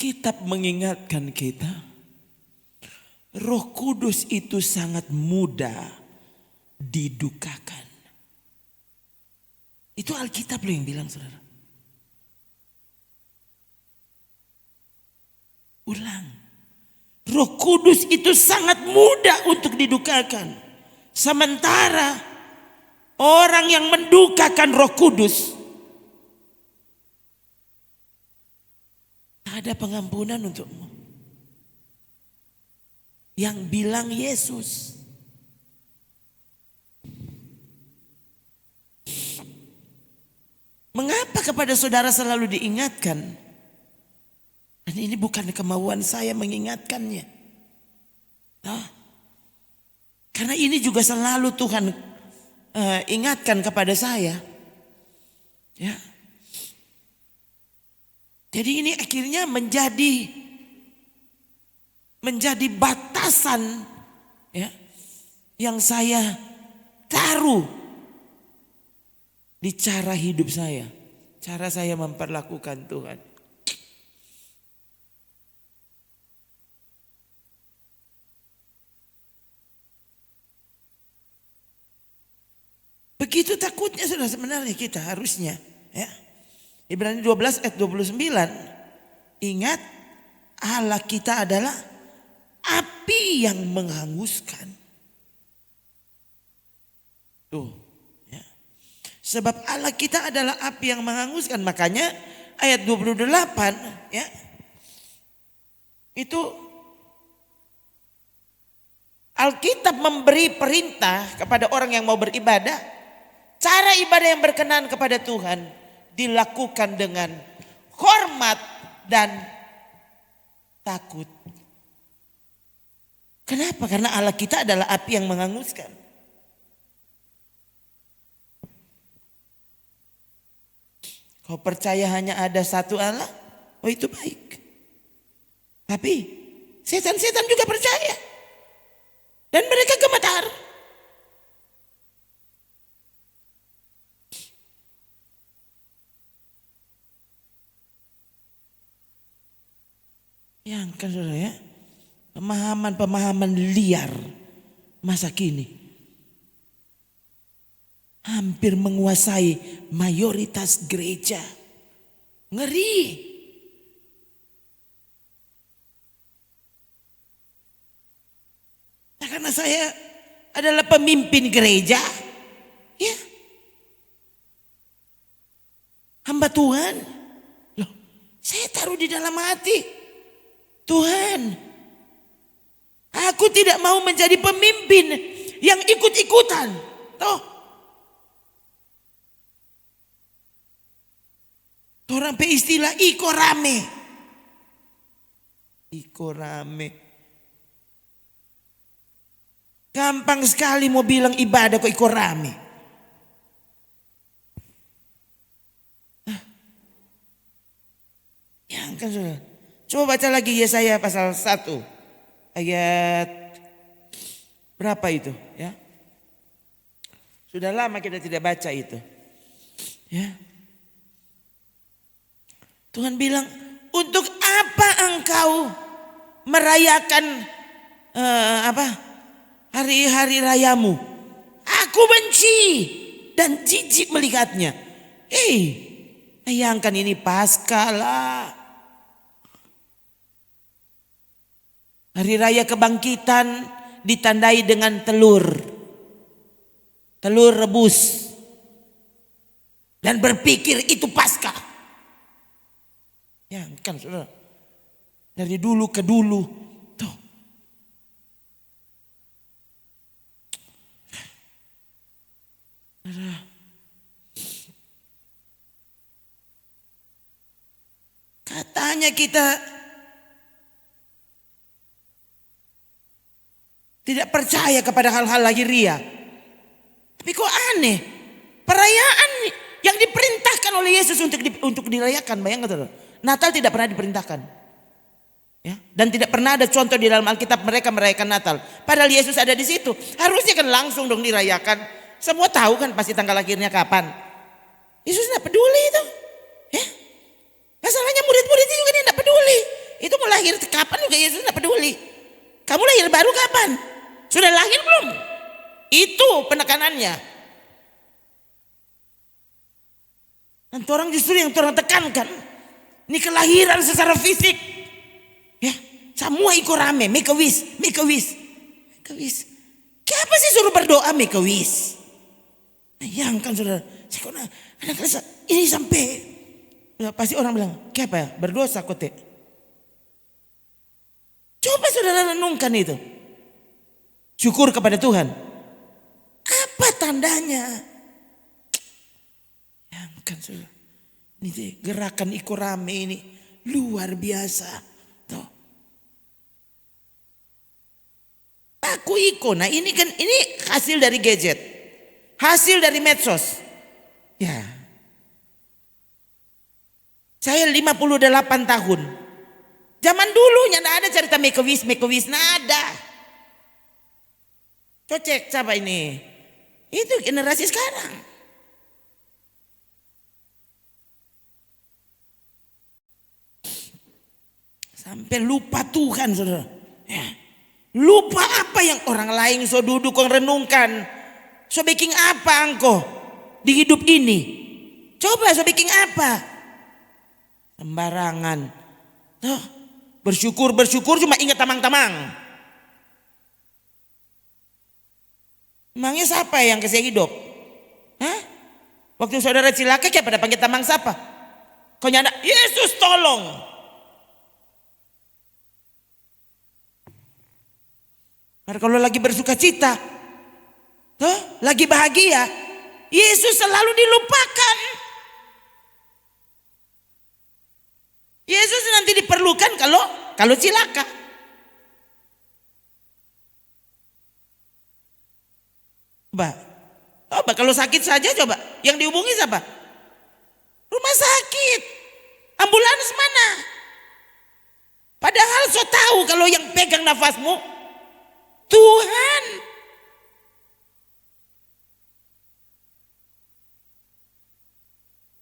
Alkitab mengingatkan kita, Roh Kudus itu sangat mudah didukakan. Itu Alkitab loh yang bilang, saudara. Ulang. Roh Kudus itu sangat mudah untuk didukakan. Sementara orang yang mendukakan Roh Kudus, ada pengampunan untukmu. Yang bilang Yesus. Mengapa kepada saudara selalu diingatkan? Dan ini bukan kemauan saya mengingatkannya. Nah, karena ini juga selalu Tuhan ingatkan kepada saya. Ya. Jadi ini akhirnya menjadi batasan, ya, yang saya taruh di cara hidup saya, cara saya memperlakukan Tuhan. Begitu takutnya sudah sebenarnya kita harusnya, ya. Ibrani 12 ayat 29. Ingat, Allah kita adalah api yang menghanguskan. Tuh, ya. Sebab Allah kita adalah api yang menghanguskan. Makanya ayat 28, ya. Itu Alkitab memberi perintah kepada orang yang mau beribadah. Cara ibadah yang berkenan kepada Tuhan dilakukan dengan hormat dan takut. Kenapa? Karena Allah kita adalah api yang menghanguskan. Kau percaya hanya ada satu Allah? Oh, itu baik. Tapi setan-setan juga percaya. Dan mereka gemetar. Yang kan saudara, ya, pemahaman-pemahaman liar masa kini hampir menguasai mayoritas gereja. Ngeri. Nah, karena saya adalah pemimpin gereja, ya, hamba Tuhan. Loh, saya taruh di dalam hati, Tuhan, aku tidak mau menjadi pemimpin yang ikut-ikutan. Toh, orang pe istilah iko rame. Iko rame. Gampang sekali mau bilang ibadah kok iko rame. Yang kan saudara. Coba baca lagi Yesaya pasal 1 ayat berapa itu, ya? Sudah lama kita tidak baca itu. Ya. Tuhan bilang, untuk apa engkau merayakan hari-hari rayamu? Aku benci dan jijik melihatnya. Bayangkan ini Paskah lah. Hari raya kebangkitan ditandai dengan telur rebus, dan berpikir itu Paskah. Ya kan saudara, dari dulu ke dulu tuh. Katanya kita tidak percaya kepada hal-hal lahiriah. Tapi kok aneh, perayaan yang diperintahkan oleh Yesus untuk dirayakan, bayangkan, Natal tidak pernah diperintahkan. Ya, dan tidak pernah ada contoh di dalam Alkitab mereka merayakan Natal. Padahal Yesus ada di situ. Harusnya kan langsung dong dirayakan. Semua tahu kan pasti tanggal lahirnya kapan. Yesus tidak peduli itu. Ya. Masalahnya murid-muridnya juga tidak peduli. juga Yesus tidak peduli. Kamu lahir baru kapan? Sudah lahir belum? Itu penekanannya. Dan orang justru yang orang tekankan, ini kelahiran secara fisik. Ya, semua ikut rame, make a wish, make a wish. Make a wish. Kenapa sih suruh berdoa make a wish? Yang kan saudara, kadang-kadang ini sampai pasti orang bilang, kenapa ya? Berdosa kok teh. Coba saudara renungkan itu. Syukur kepada Tuhan. Apa tandanya? Yang kan saudara, ini gerakan ikut rame ini luar biasa. Tuh. Aku ikut. Nah ini kan ini hasil dari gadget. Hasil dari medsos. Ya. Saya 58 tahun. Zaman dulunya enggak ada cerita make a wish, nada. Cocek siapa ini? Itu generasi sekarang. Sampai lupa Tuhan, saudara. Ya. Lupa apa yang orang lain so duduk kong renungkan. So bikin apa engkau di hidup ini? Coba so bikin apa? Sembarangan. Tuh, bersyukur cuma ingat tamang-tamang. Emangnya siapa yang kasih hidup? Hah? Waktu saudara cilaka kayak pada panggil tamang siapa? Kau nyanda, Yesus tolong. Karena kalau lagi bersuka cita, tuh, lagi bahagia, Yesus selalu dilupakan. Yesus nanti diperlukan kalau cilaka. Coba kalau sakit saja coba, yang dihubungi siapa? Rumah sakit, ambulans mana? Padahal so tahu kalau yang pegang nafasmu Tuhan.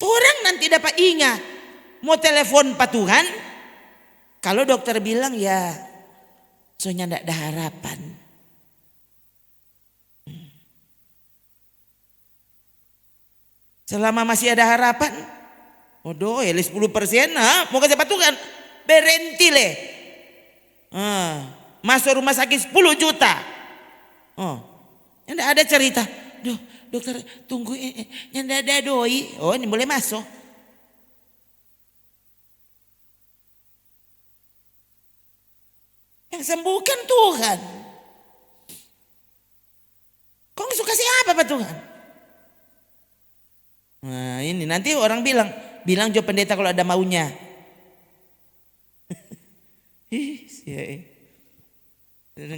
Orang nanti dapat ingat mau telepon Pak Tuhan. Kalau dokter bilang ya soalnya tidak ada harapan. Selama masih ada harapan, odoh ya 10%, mau kasih Pak Tuhan berhenti le. Masuk rumah sakit 10 juta. Tidak ada cerita. Duh, dokter tunggu, tidak ada doi. Oh ini boleh masuk. Yang sembuhkan Tuhan. Kau suka kasih apa Pak Tuhan? Nah ini nanti orang bilang jo pendeta kalau ada maunya.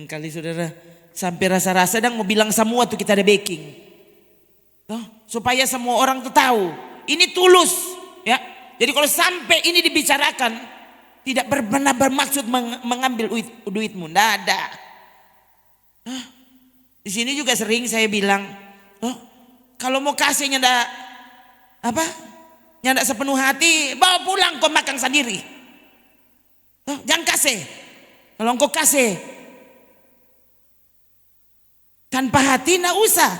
Kali saudara sampai rasa-rasa dan mau bilang semua tuh kita ada backing. Supaya semua orang tuh tahu ini tulus ya. Jadi kalau sampai ini dibicarakan tidak benar bermaksud mengambil duitmu, enggak ada. Di sini juga sering saya bilang, kalau mau kasihnya nyandak sepenuh hati, bawa pulang kau makan sendiri. Jangan kasih. Kalau engkau kasih tanpa hati enggak usah.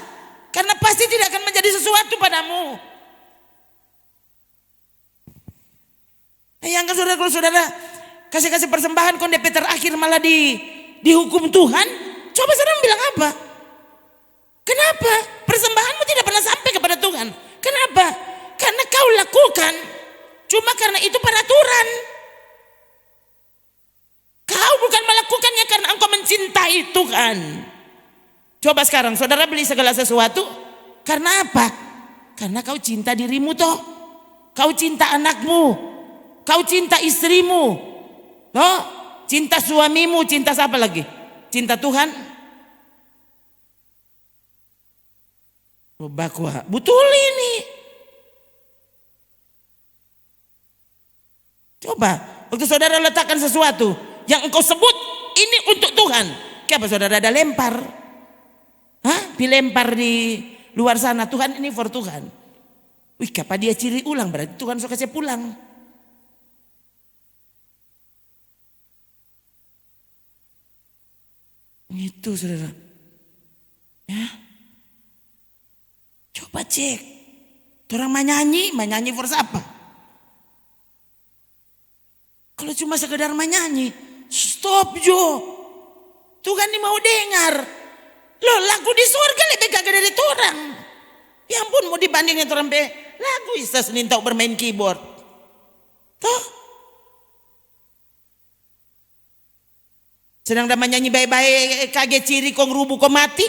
Karena pasti tidak akan menjadi sesuatu padamu. Yang kan saudara, kalau saudara kasih persembahan kau DP terakhir malah dihukum Tuhan. Coba saudara bilang apa? Kenapa? Persembahanmu tidak pernah sampai kepada Tuhan. Kenapa? Karena kau lakukan cuma karena itu peraturan. Kau bukan melakukannya karena engkau mencintai Tuhan. Coba sekarang saudara beli segala sesuatu karena apa? Karena kau cinta dirimu toh. Kau cinta anakmu. Kau cinta istrimu. Toh? Cinta suamimu, cinta siapa lagi? Cinta Tuhan. Bakwa, betul ini. Coba, waktu saudara letakkan sesuatu yang engkau sebut ini untuk Tuhan. Kenapa saudara ada lempar? Dilempar di luar sana. Tuhan ini for Tuhan. Wih, kapan dia ciri ulang berarti Tuhan suka saya pulang. Itu saudara. Ya. Coba cek. Orang menyanyi for apa? Kalau cuma sekedar menyanyi, stop Jo. Tuhan ini mau dengar. Loh, lagu di surga lebih kagak dari orang. Ya ampun, mau dibandingin orang be lagu bisa Senin tahu bermain keyboard. Toh? Sedang dah menyanyi baik-baik kaget ciri kong rubuh kong mati.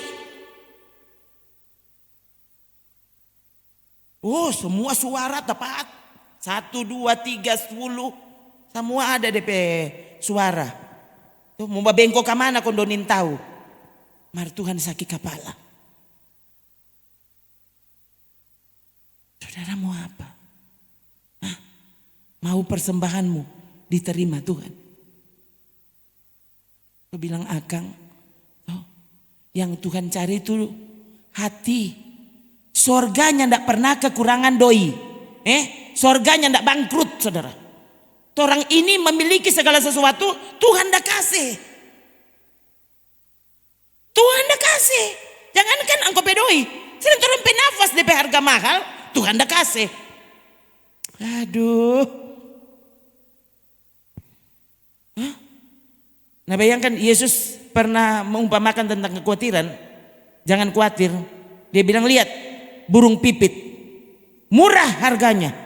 Oh, semua suara tepat. 1, 2, 3, 10. Semua ada DP suara. Tuh mau babengko ke mana kondonin tahu. Mar Tuhan sakit kepala. Saudara mau apa? Hah? Mau persembahanmu diterima Tuhan? Kau bilang Akang, oh, yang Tuhan cari itu hati. Sorganya ndak pernah kekurangan doi. Sorganya ndak bangkrut saudara. Orang ini memiliki segala sesuatu, Tuhan ndak kasih. Tuhan ndak kasih. Jangankan angko pedoi. Sedang turun penafas DP harga mahal, Tuhan ndak kasih. Aduh. Hah? Nah bayangkan Yesus pernah mengumpamakan tentang kekhawatiran. Jangan khawatir. Dia bilang lihat burung pipit. Murah harganya.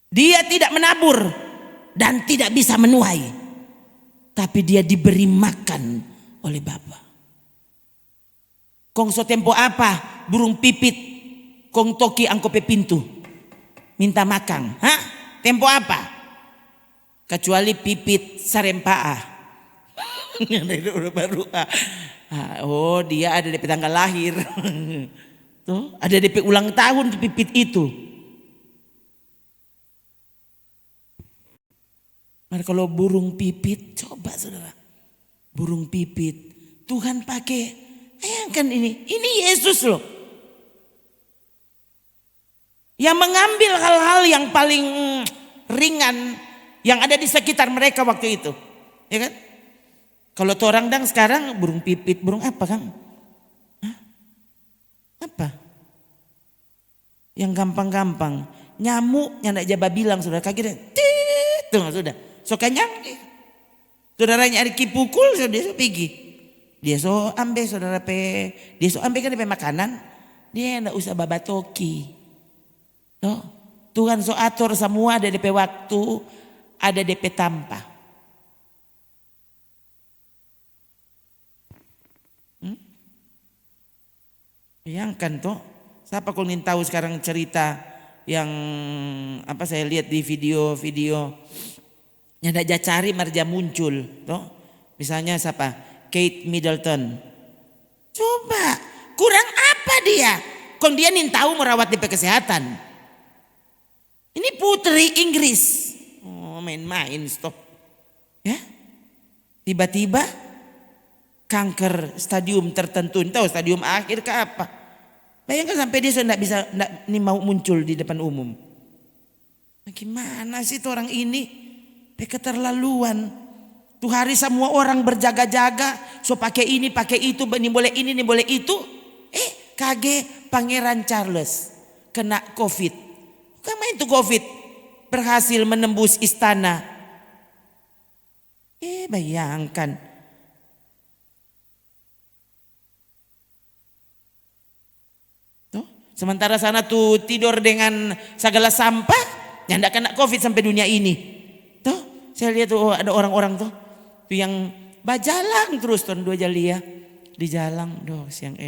Dia tidak menabur dan tidak bisa menuai. Tapi dia diberi makan oleh Bapa. Kong so tempo apa burung pipit kong toki angko pe pintu. Minta makan. Hah? Tempo apa? Kecuali pipit sarempaa. Baru. Oh dia ada DP tanggal lahir. Tuh, ada DP ulang tahun pipit itu. Maka kalau burung pipit, coba saudara. Burung pipit, Tuhan pakai, bayangkan ini Yesus loh. Yang mengambil hal-hal yang paling ringan yang ada di sekitar mereka waktu itu. Ya kan? Kalau orang dang sekarang burung pipit, burung apa Kang? Hah? Apa? Yang gampang-gampang. Nyamuk yang tidak jaba bilang saudara kaget. Tuh sudah. So kanyang dia. Saudara nyari kipukul dia so pergi. Dia so ambil saudara dia so ambil kan DP makanan. Dia enggak usah babatoki. Tuh. Tuhan so atur semua ada DP waktu, ada DP tanpa. Bayangkan tuh, siapa kau ingin tahu sekarang cerita yang apa saya lihat di video-video yang ada cari marja muncul, tuh. Misalnya siapa? Kate Middleton. Coba, kurang apa dia? Kong dia nih tahu merawat DP kesehatan. Ini putri Inggris. Oh, main-main stop. Ya. Tiba-tiba kanker stadium tertentu, tahu stadium akhir ke apa? Bayangkan sampai dia sudah bisa nih mau muncul di depan umum. Gimana sih tuh orang ini? Keterlaluan. Tuh hari semua orang berjaga-jaga, so pakai ini, pakai itu, ini boleh itu. Kage Pangeran Charles kena COVID. Bukan main tuh COVID, berhasil menembus istana. Bayangkan. Tuh, sementara sana tuh tidur dengan segala sampah, yang tidak kena COVID sampai dunia ini. Tuh, saya lihat tuh ada orang-orang tuh yang bajalang terus tahun 2 jalia di jalan siang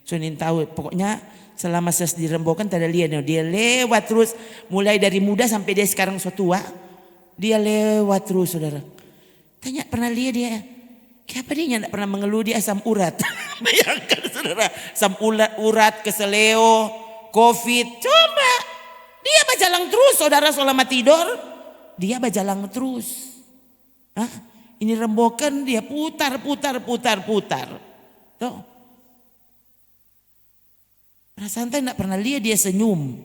Sunin tahu pokoknya selama ses dirembokan tak ada lihat dia lewat terus mulai dari muda sampai dia sekarang so tua dia lewat terus saudara. Tanya pernah lihat dia kenapa dia tidak pernah mengeluh dia asam urat. Bayangkan saudara asam urat keseleo COVID coba dia bajalang terus saudara selama tidur dia bajalang terus. Ini rembokan dia putar. Tuh. Perasaan saya tidak pernah lihat dia senyum.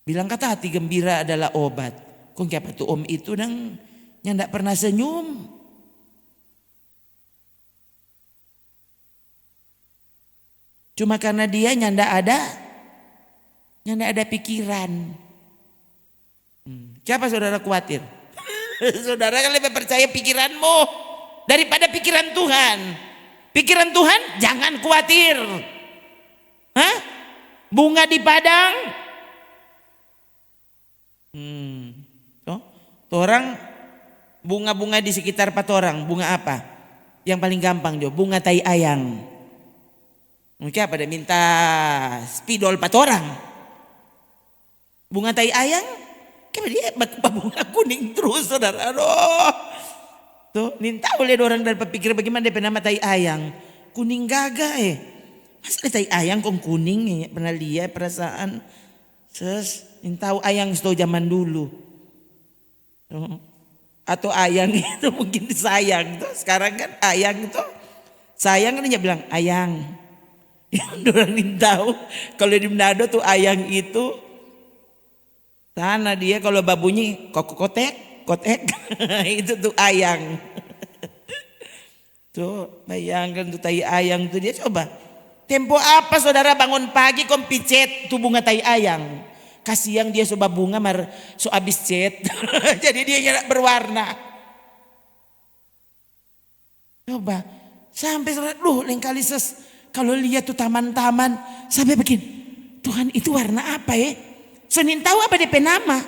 Bilang kata hati gembira adalah obat. Kok apa tuh om itu yang tidak pernah senyum. Cuma karena dia nyanda ada pikiran. Siapa saudara khawatir? Saudara kan lebih percaya pikiranmu daripada pikiran Tuhan. Pikiran Tuhan jangan khawatir. Hah? Bunga di padang. Orang bunga-bunga di sekitar patorang, bunga apa? Yang paling gampang jo, bunga tai ayang. Mungkin apa dia minta spidol patorang. Bunga tai ayang, kenapa dia bunga kuning terus saudara? Aduh. Tuh, minta oleh orang dan berpikir bagaimana dia nama tai ayang. Kuning gagah Masa tai ayang kok kuning pernah lihat perasaan. Tahu ayang itu zaman dulu. Atau ayang itu mungkin sayang tuh. Sekarang kan ayang itu sayang kan dia bilang ayang. Yang orang tahu kalau di Manado tuh ayang itu sana dia kalau babunyi kotek itu tuh ayang. Tuh bayangkan tuh tai ayang tuh dia coba. Tempo apa saudara bangun pagi kok picet tuh bunga tai ayang. Kasihan dia soba bunga so abis cet. Jadi dia nggak berwarna. Coba sampai lain kali kalau lihat tuh taman-taman sampai begini. Tuhan itu warna apa Senin tahu apa DP nama.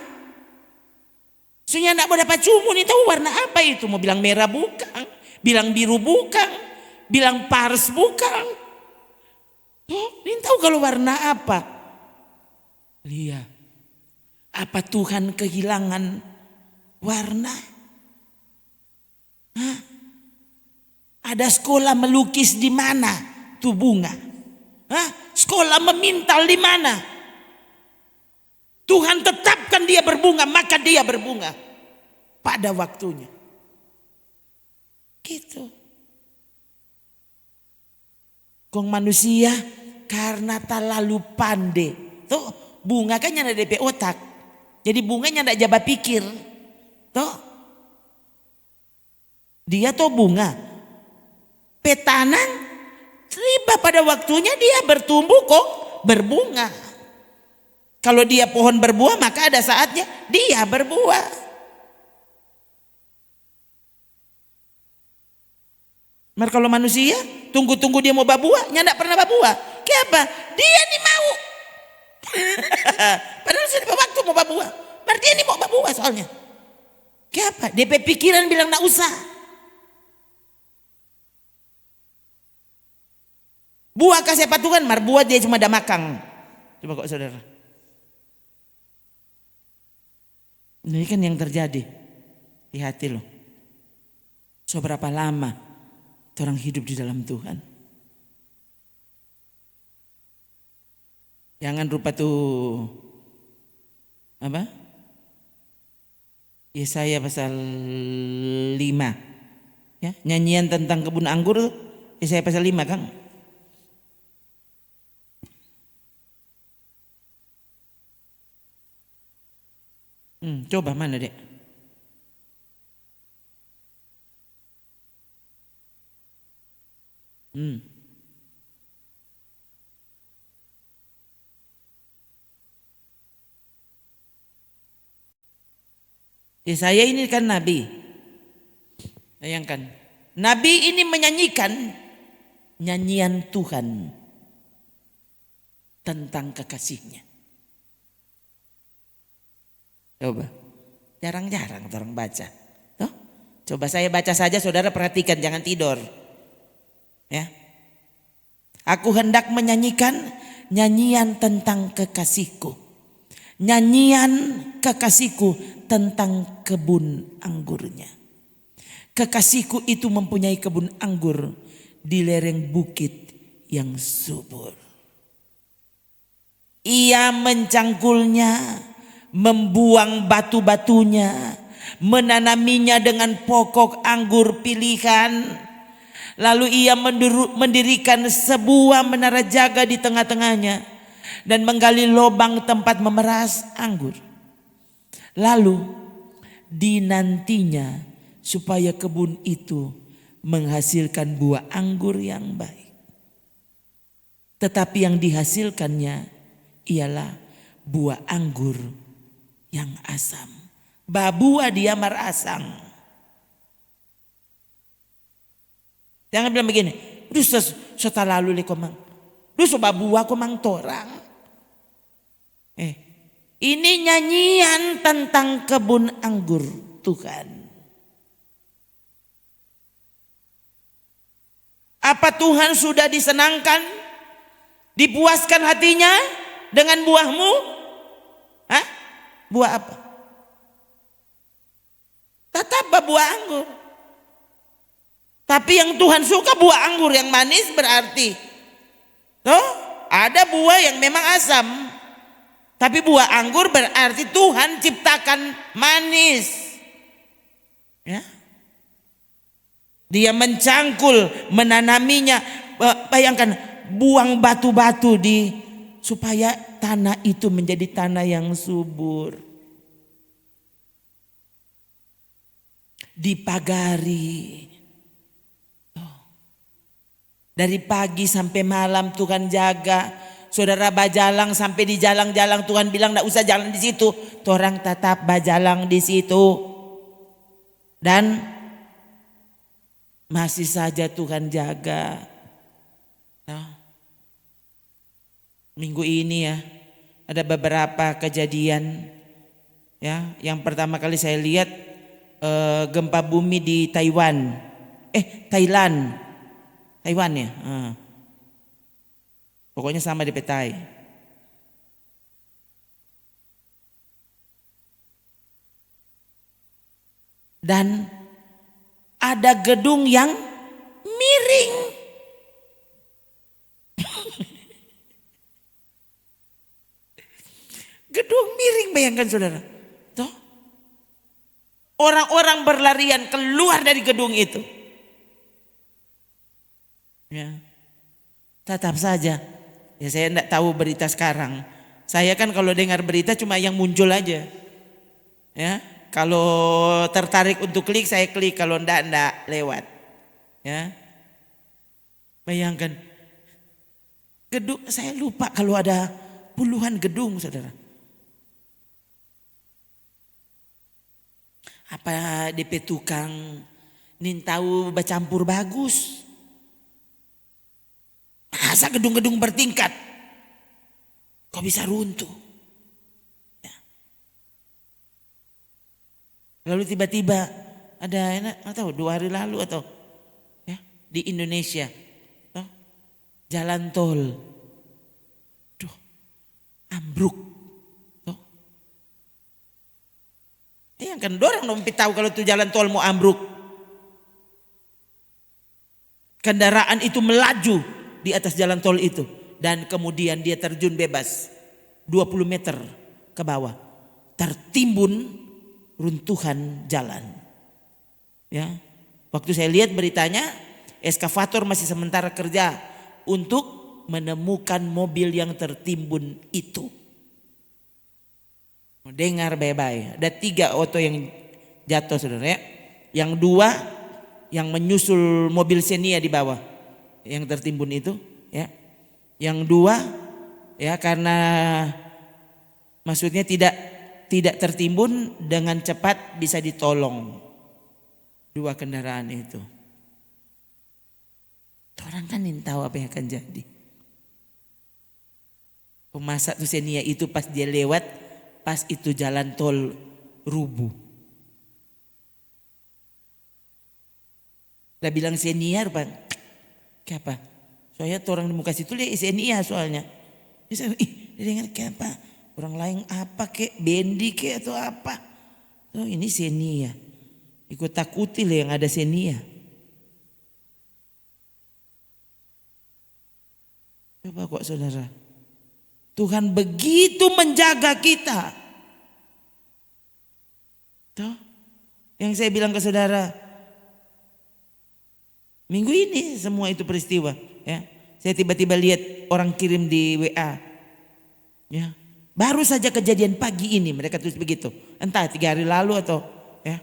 Soalnya enggak mau dapat cumu nih tahu warna apa itu. Mau bilang merah bukan, bilang biru bukan, bilang pars bukan. Ini tahu kalau warna apa. Lihat, apa Tuhan kehilangan warna? Ada sekolah melukis di mana tuh bunga? Sekolah memintal di mana? Tuhan tetapkan dia berbunga, maka dia berbunga pada waktunya. Gitu. Kong manusia karena terlalu pandai. Tuh. Bunga kan nyanda DP otak. Jadi bunga nyanda jaba pikir. Toh. Dia tuh bunga. Petanang tiba pada waktunya dia bertumbuh kok berbunga. Kalau dia pohon berbuah maka ada saatnya dia berbuah. Mar kalau manusia tunggu-tunggu dia mau berbuah nyanda pernah berbuah. Kenapa? Dia nih mau. Padahal sudah waktu mau babuah. Berarti ini mau babuah soalnya. Kenapa? DP pikiran bilang nak usah. Buah kasih patungan, mar buah dia cuma ada makang. Coba kok saudara. Ini kan yang terjadi di hati lo. Seberapa lama orang hidup di dalam Tuhan? Jangan lupa tuh apa? Yesaya pasal 5. Ya, nyanyian tentang kebun anggur Yesaya pasal 5 Kang. Coba mana Dek? Yesaya ini kan nabi. Bayangkan. Nabi ini menyanyikan nyanyian Tuhan tentang kekasihnya. Coba. Jarang-jarang orang baca. Tuh. Coba saya baca saja saudara perhatikan jangan tidur. Ya. Aku hendak menyanyikan nyanyian tentang kekasihku. Nyanyian kekasihku tentang kebun anggurnya. Kekasihku itu mempunyai kebun anggur di lereng bukit yang subur. Ia mencangkulnya, membuang batu-batunya, menanaminya dengan pokok anggur pilihan. Lalu ia mendirikan sebuah menara jaga di tengah-tengahnya dan menggali lubang tempat memeras anggur. Lalu dinantinya supaya kebun itu menghasilkan buah anggur yang baik. Tetapi yang dihasilkannya ialah buah anggur yang asam. Babua dia marasang. Jangan bilang begini, "Duh setelah lalu le komang. Duh babua komang torang." Ini nyanyian tentang kebun anggur Tuhan. Apa Tuhan sudah disenangkan? Dipuaskan hatinya dengan buahmu? Hah? Buah apa? Tetap buah anggur. Tapi yang Tuhan suka buah anggur yang manis berarti. Ada buah yang memang asam. Tapi buah anggur berarti Tuhan ciptakan manis. Ya. Dia mencangkul, menanaminya. Bayangkan, buang batu-batu supaya tanah itu menjadi tanah yang subur. Dipagari. Dari pagi sampai malam Tuhan jaga. Saudara bajalang sampai di jalang-jalang Tuhan bilang enggak usah jalan di situ. Orang tetap bajalang di situ. Dan masih saja Tuhan jaga. Minggu ini ya ada beberapa kejadian. Ya, yang pertama kali saya lihat gempa bumi di Taiwan. Thailand. Taiwan ya. Pokoknya sama di petai. Dan ada gedung yang miring. Gedung miring, bayangkan saudara. Tuh. Orang-orang berlarian keluar dari gedung itu. Ya. Tetap saja. Ya saya enggak tahu berita sekarang. Saya kan kalau dengar berita cuma yang muncul aja. Ya, kalau tertarik untuk klik saya klik, kalau enggak lewat. Ya. Bayangkan. Gedung, saya lupa kalau ada puluhan gedung, saudara. Apa DP tukang nin tahu bercampur bagus. Masa gedung-gedung bertingkat kok bisa runtuh? Ya. Lalu tiba-tiba ada, nggak tahu 2 hari lalu atau ya di Indonesia, jalan tol, ambruk. Yang kan dorang dong tahu kalau tuh jalan tol mau ambruk. Kendaraan itu melaju di atas jalan tol itu dan kemudian dia terjun bebas 20 meter ke bawah, tertimbun runtuhan jalan. Ya, waktu saya lihat beritanya, eskavator masih sementara kerja untuk menemukan mobil yang tertimbun itu. Dengar bye-bye, ada 3 auto yang jatuh saudara ya. Yang 2 yang menyusul mobil Xenia di bawah yang tertimbun itu ya. Yang 2 ya karena maksudnya tidak tertimbun dengan cepat bisa ditolong 2 kendaraan itu. Orang kan ingin tahu apa yang akan jadi. Pemasak tuh Xenia itu pas dia lewat, pas itu jalan tol rubuh. Dia bilang Xenia Bang. Kenapa? Soalnya orang di muka situ lihat Xenia soalnya. Dia dengar kenapa? Orang lain apa kek? Bendi kek atau apa? Oh ini Xenia. Ikut takuti lah yang ada Xenia. Coba kok saudara. Tuhan begitu menjaga kita. Tuh, yang saya bilang ke saudara, minggu ini semua itu peristiwa. Ya, saya tiba-tiba lihat orang kirim di WA. Ya, baru saja kejadian pagi ini mereka tulis begitu. Entah 3 hari lalu atau ya,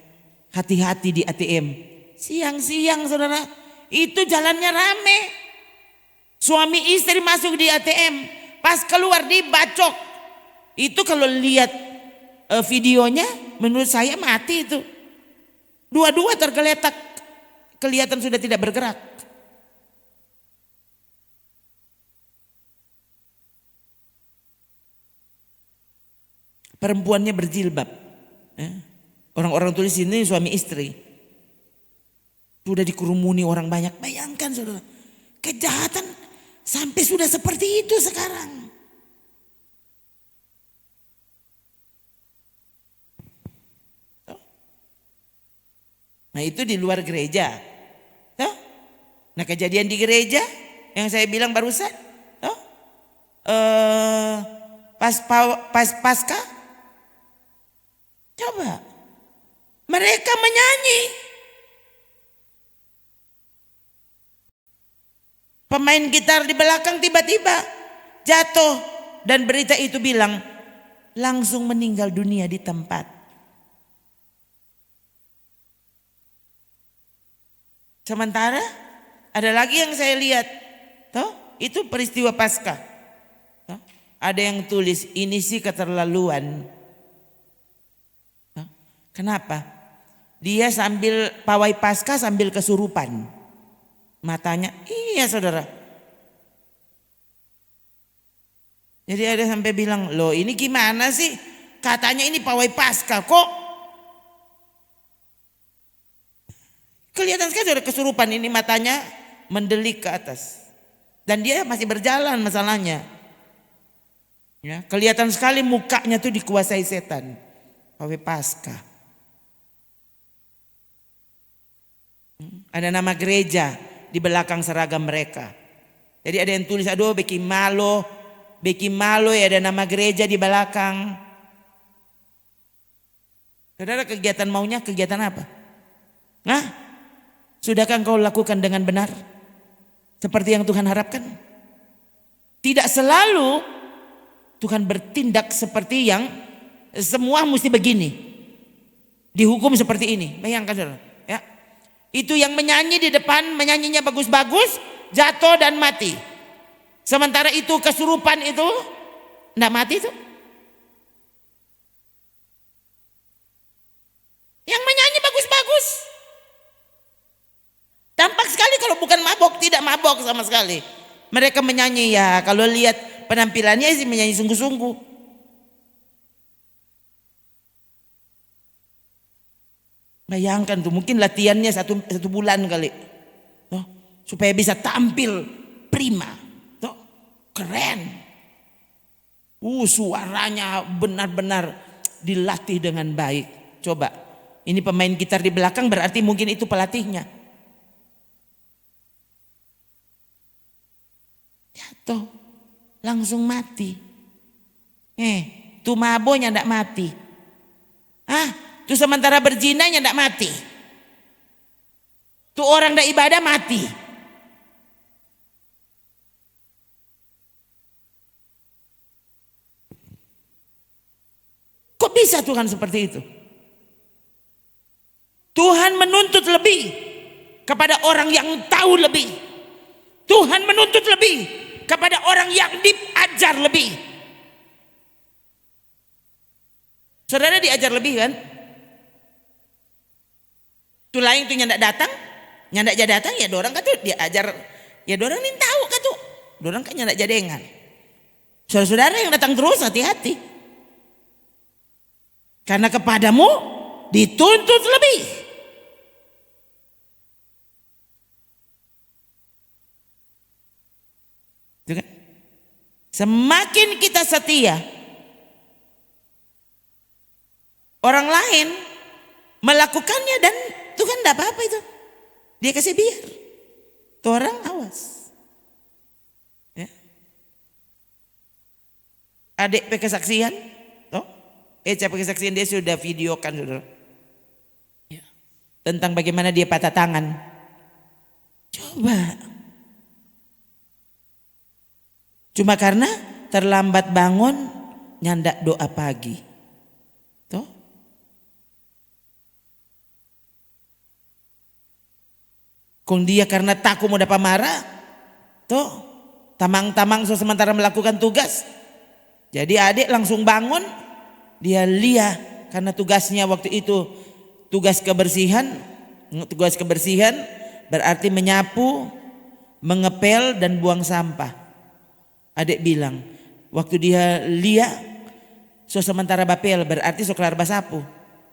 hati-hati di ATM. Siang-siang saudara, itu jalannya rame. Suami istri masuk di ATM, pas keluar dibacok. Itu kalau lihat videonya, menurut saya mati itu. Dua-dua tergeletak, kelihatan sudah tidak bergerak. Perempuannya berjilbab. Orang-orang tulis ini suami istri. Sudah dikerumuni orang banyak. Bayangkan saudara, kejahatan sampai sudah seperti itu sekarang. Nah itu di luar gereja. Nah kejadian di gereja yang saya bilang barusan. Pas pasca. Coba. Mereka menyanyi. Pemain gitar di belakang tiba-tiba jatuh. Dan berita itu bilang langsung meninggal dunia di tempat. Sementara ada lagi yang saya lihat, itu peristiwa Paskah. Ada yang tulis ini sih keterlaluan. Kenapa? Dia sambil pawai Paskah sambil kesurupan. Matanya, iya saudara. Jadi ada sampai bilang, loh ini gimana sih? Katanya ini pawai Paskah kok. Kelihatan sekali sudah kesurupan, ini matanya mendelik ke atas. Dan dia masih berjalan masalahnya. Ya, kelihatan sekali mukanya tuh dikuasai setan. Pawai Paskah. Ada nama gereja di belakang seragam mereka. Jadi ada yang tulis, aduh Beki Malo ya, ada nama gereja di belakang. Saudara, kegiatan maunya kegiatan apa? Sudahkah engkau lakukan dengan benar? Seperti yang Tuhan harapkan? Tidak selalu Tuhan bertindak seperti yang semua mesti begini. Dihukum seperti ini. Bayangkan saudara. Ya. Itu yang menyanyi di depan, menyanyinya bagus-bagus, jatuh dan mati. Sementara itu kesurupan itu, enggak mati itu. Yang menyanyi bagus-bagus. Tampak sekali kalau bukan mabok, tidak mabok sama sekali. Mereka menyanyi ya, kalau lihat penampilannya sih menyanyi sungguh-sungguh. Bayangkan tuh, mungkin latihannya satu bulan kali. Supaya bisa tampil prima. Keren. Suaranya benar-benar dilatih dengan baik. Coba, ini pemain gitar di belakang berarti mungkin itu pelatihnya. Jatuh, langsung mati. Tuh mabonya ndak mati. Tuh sementara berzinanya ndak mati. Tuh orang ndak ibadah mati. Kok bisa Tuhan seperti itu? Tuhan menuntut lebih kepada orang yang tahu lebih. Tuhan menuntut lebih kepada orang yang diajar lebih. Saudara diajar lebih kan? Tuh lain tuh nyandak datang, nyandak jadi datang ya dorang kan tuh diajar, ya dorang nih tahu kan tuh, dorang kan nyandak jadengan. Saudara-saudara yang datang terus hati-hati, karena kepadamu dituntut lebih. Semakin kita setia, orang lain melakukannya dan Tuhan tidak apa-apa itu. Dia kasih biar. Tuh orang awas. Ya. Adik kesaksian, kesaksian dia sudah videokan saudara. Ya. Tentang bagaimana dia patah tangan. Coba. Cuma karena terlambat bangun nyandak doa pagi. Tuh. Kong dia karena takut mau dapat marah. Tuh. Tamang-tamang sementara melakukan tugas. Jadi adik langsung bangun, dia lihat karena tugasnya waktu itu tugas kebersihan berarti menyapu, mengepel dan buang sampah. Adik bilang waktu dia lihat sementara bapel berarti kelar basapu.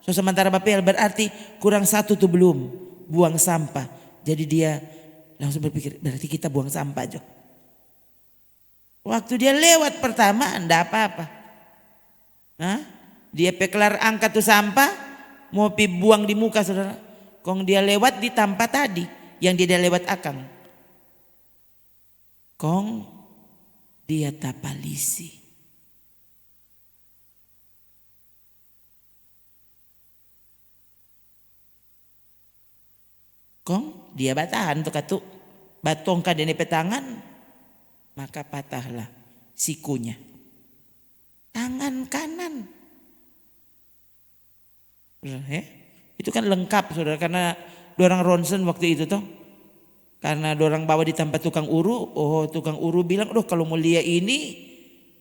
Sementara bapel berarti kurang satu tuh belum buang sampah. Jadi dia langsung berpikir berarti kita buang sampah Jo. Waktu dia lewat pertama enggak apa-apa. Dia kelar angkat tuh sampah mau buang di muka saudara. Kong dia lewat di tempat tadi yang dia lewat akang. Kong dia tapalisi. Kong dia batahan tuh katu batongkan di petangan, maka patahlah sikunya. Tangan kanan. Itu kan lengkap saudara karena dorang ronsen waktu itu toh. Karena dorang bawa di tempat tukang uru, tukang uru bilang, kalau mau lihat ini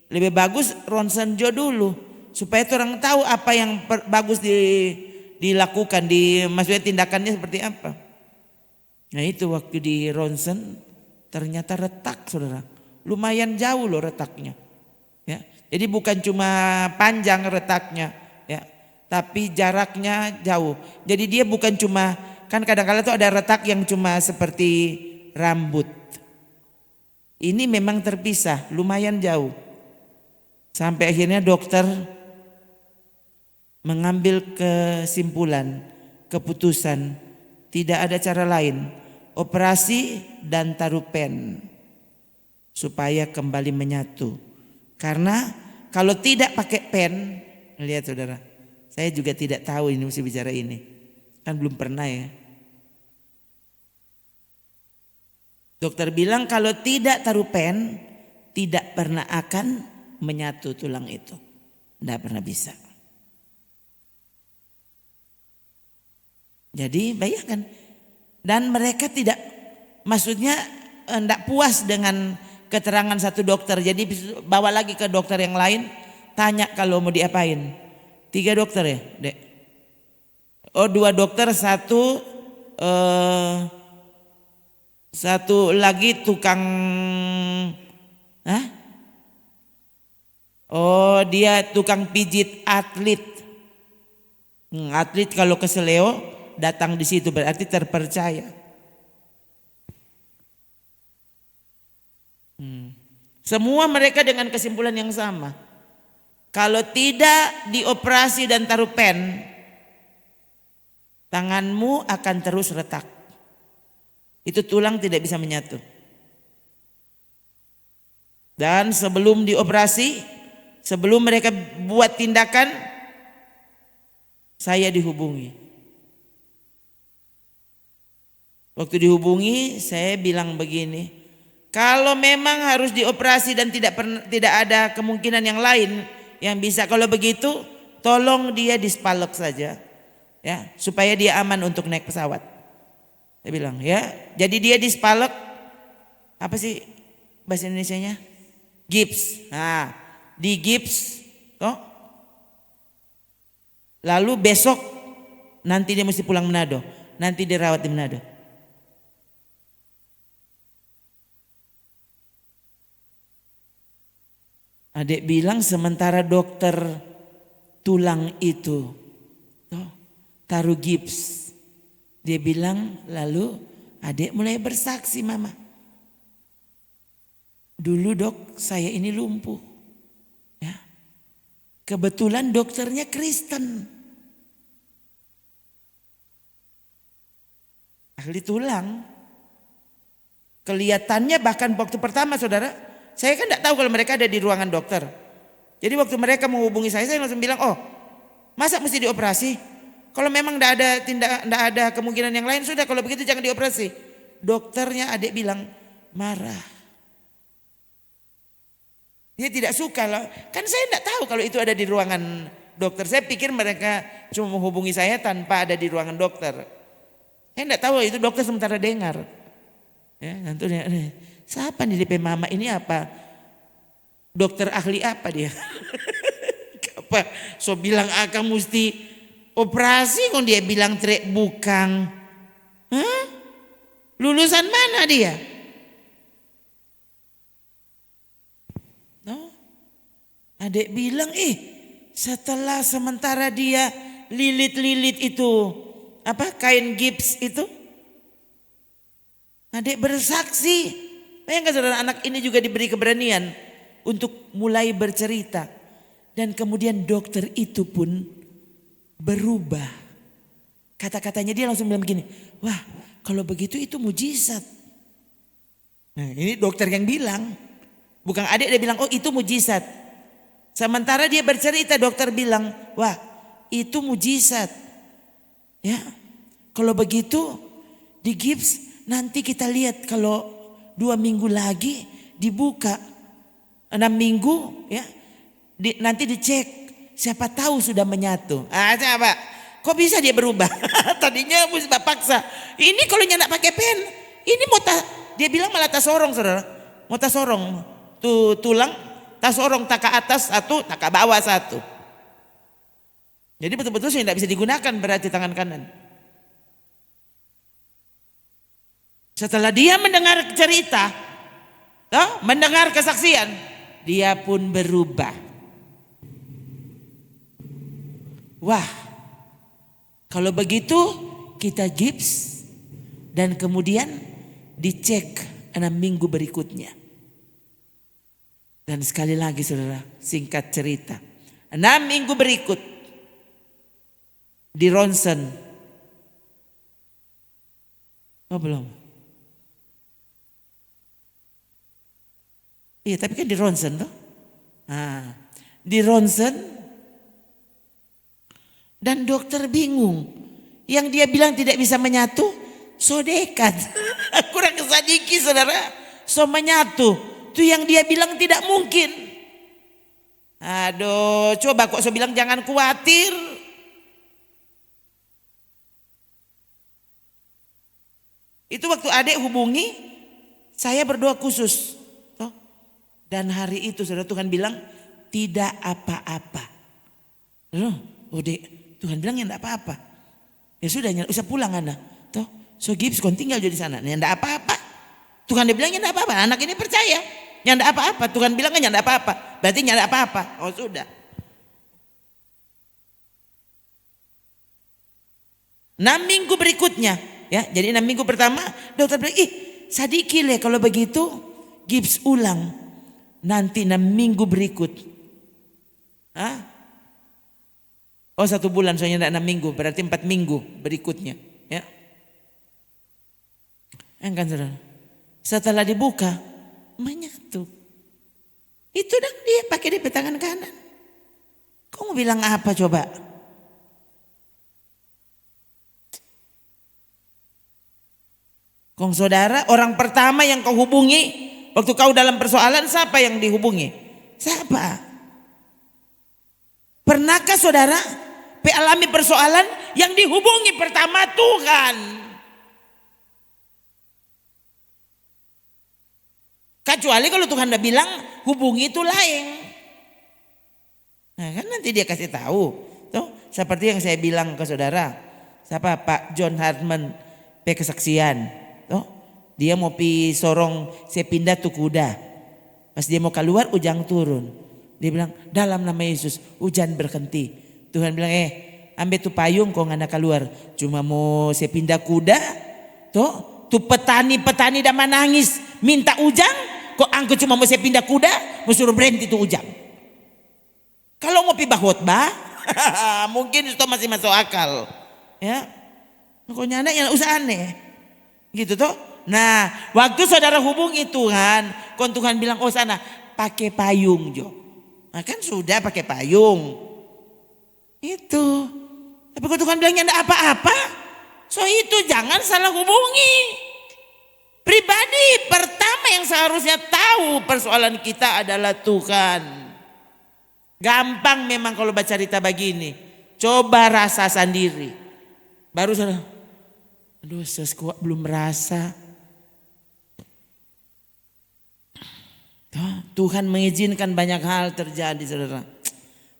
lebih bagus ronsen jo dulu supaya orang tahu apa yang bagus dilakukan, maksudnya tindakannya seperti apa. Nah itu waktu di ronsen ternyata retak saudara, lumayan jauh loh retaknya. Ya, jadi bukan cuma panjang retaknya, ya, tapi jaraknya jauh. Jadi dia bukan cuma, kan kadang-kadang tuh ada retak yang cuma seperti rambut. Ini memang terpisah, lumayan jauh. Sampai akhirnya dokter mengambil kesimpulan, keputusan, tidak ada cara lain, operasi dan taruh pen supaya kembali menyatu. Karena kalau tidak pakai pen, lihat saudara, saya juga tidak tahu ini mesti bicara ini, kan belum pernah ya. Dokter bilang kalau tidak taruh pen, tidak pernah akan menyatu tulang itu, tidak pernah bisa. Jadi bayangkan, dan mereka tidak, maksudnya tidak puas dengan keterangan satu dokter. Jadi bawa lagi ke dokter yang lain, tanya kalau mau diapain. 3 dokter ya dek? 2 dokter, satu lagi tukang, dia tukang pijit atlet. Atlet kalau keseleo datang di situ berarti terpercaya. Semua mereka dengan kesimpulan yang sama. Kalau tidak dioperasi dan taruh pen, tanganmu akan terus retak. Itu tulang tidak bisa menyatu. Dan sebelum dioperasi, sebelum mereka buat tindakan, saya dihubungi. Waktu dihubungi saya bilang begini, kalau memang harus dioperasi dan tidak ada kemungkinan yang lain yang bisa, kalau begitu tolong dia dispalek saja ya, supaya dia aman untuk naik pesawat. Saya bilang ya, jadi dia dispalek, apa sih bahasa Indonesianya? Gips. Nah, di gips toh. Lalu besok nanti dia mesti pulang Manado, nanti dirawat di Manado. Adik bilang sementara dokter tulang itu taruh gips, dia bilang lalu adik mulai bersaksi, mama, dulu dok saya ini lumpuh ya, kebetulan dokternya Kristen, ahli tulang. Kelihatannya bahkan waktu pertama saudara, saya kan tidak tahu kalau mereka ada di ruangan dokter. Jadi waktu mereka menghubungi saya langsung bilang, masa mesti dioperasi? Kalau memang tidak ada kemungkinan yang lain, sudah kalau begitu jangan dioperasi. Dokternya adik bilang marah. Dia tidak suka lah. Kan saya tidak tahu kalau itu ada di ruangan dokter. Saya pikir mereka cuma menghubungi saya tanpa ada di ruangan dokter. Saya tidak tahu itu dokter sementara dengar. Ya, tentunya. Siapa nih DP mama ini apa? Dokter ahli apa dia? Apa? So bilang akang mesti operasi kok dia bilang trek bukang. Hah? Lulusan mana dia? No? Adik bilang setelah sementara dia lilit-lilit itu apa kain gips itu, adik bersaksi. Bayangkan saudara, anak ini juga diberi keberanian untuk mulai bercerita. Dan kemudian dokter itu pun berubah. Kata-katanya dia langsung bilang begini, wah kalau begitu itu mujizat. Nah ini dokter yang bilang, bukan adik, dia bilang oh itu mujizat. Sementara dia bercerita, dokter bilang, wah itu mujizat. Ya, kalau begitu di gips nanti kita lihat kalau 2 minggu lagi dibuka, 6 minggu ya, nanti dicek, siapa tahu sudah menyatu. Siapa? Kok bisa dia berubah? Tadinya mesti paksa. Ini kalau nyandak pakai pen, ini dia bilang malah tas sorong saudara, mau tas sorong, tuh tulang tas sorong tak ke atas satu, tak ke bawah satu. Jadi betul-betul sih tidak bisa digunakan berarti tangan kanan. Setelah dia mendengar cerita, mendengar kesaksian, dia pun berubah. Wah, kalau begitu kita gips dan kemudian dicek 6 minggu berikutnya. Dan sekali lagi saudara, singkat cerita, 6 minggu berikut di ronsen. Oh belum. Iya tapi kan di ronsen toh. Di ronsen dan dokter bingung. Yang dia bilang tidak bisa menyatu, so dekat. Kurang kesadiki saudara, so menyatu. Itu yang dia bilang tidak mungkin. Aduh, coba kok so bilang jangan khawatir. Itu waktu adik hubungi, saya berdoa khusus. Dan hari itu saudara, Tuhan bilang tidak apa-apa. Oh dek, Tuhan bilang ya tidak apa-apa. Ya sudah, usah pulang anak. Toh, so gips kon tinggal di sana. Ya tidak apa-apa. Tuhan dia bilang ya tidak apa-apa. Anak ini percaya. Ya tidak apa-apa. Tuhan bilang ya tidak apa-apa. Berarti ya tidak apa-apa. Oh sudah. 6 minggu berikutnya, ya. Jadi 6 minggu pertama, dokter bilang, sadiki le kalau begitu gips ulang. Nanti 6 minggu berikut. Oh 1 bulan soalnya tidak 6 minggu. Berarti 4 minggu berikutnya. Ya. Kan saudara. Setelah dibuka, menyatu. Itu dah dia pakai di tangan kanan. Kau mau bilang apa coba? Kong saudara, orang pertama yang kau hubungi waktu kau dalam persoalan, siapa yang dihubungi? Siapa? Pernahkah saudara alami persoalan yang dihubungi pertama Tuhan? Kecuali kalau Tuhan udah bilang hubungi itu lain. Nah kan nanti dia kasih tahu. Tuh, seperti yang saya bilang ke saudara. Siapa? Pak John Hartman kesaksian. Tuh, dia mau pi sorong saya pindah tuh kuda. Pas dia mau keluar hujan turun. Dia bilang dalam nama Yesus hujan berhenti. Tuhan bilang ambil tuh payung kok nggak keluar. Cuma mau saya pindah kuda. Tuh petani-petani dah menangis minta hujan. Kok angku cuma mau saya pindah kuda. Mau suruh berhenti tuh hujan. Kalau mau pi khotbah mungkin itu masih masuk akal. Ya, pokoknya anak yang usah aneh. Gitu toh. Nah, waktu saudara hubungi Tuhan, kon Tuhan bilang oh sana pakai payung Jo. Nah, kan sudah pakai payung. Itu. Tapi kalau Tuhan bilangnya enggak apa-apa, so itu jangan salah hubungi. Pribadi pertama yang seharusnya tahu persoalan kita adalah Tuhan. Gampang memang kalau baca cerita begini. Coba rasa sendiri. Baru saudara, aduh sekuat belum merasa. Tuhan mengizinkan banyak hal terjadi, saudara.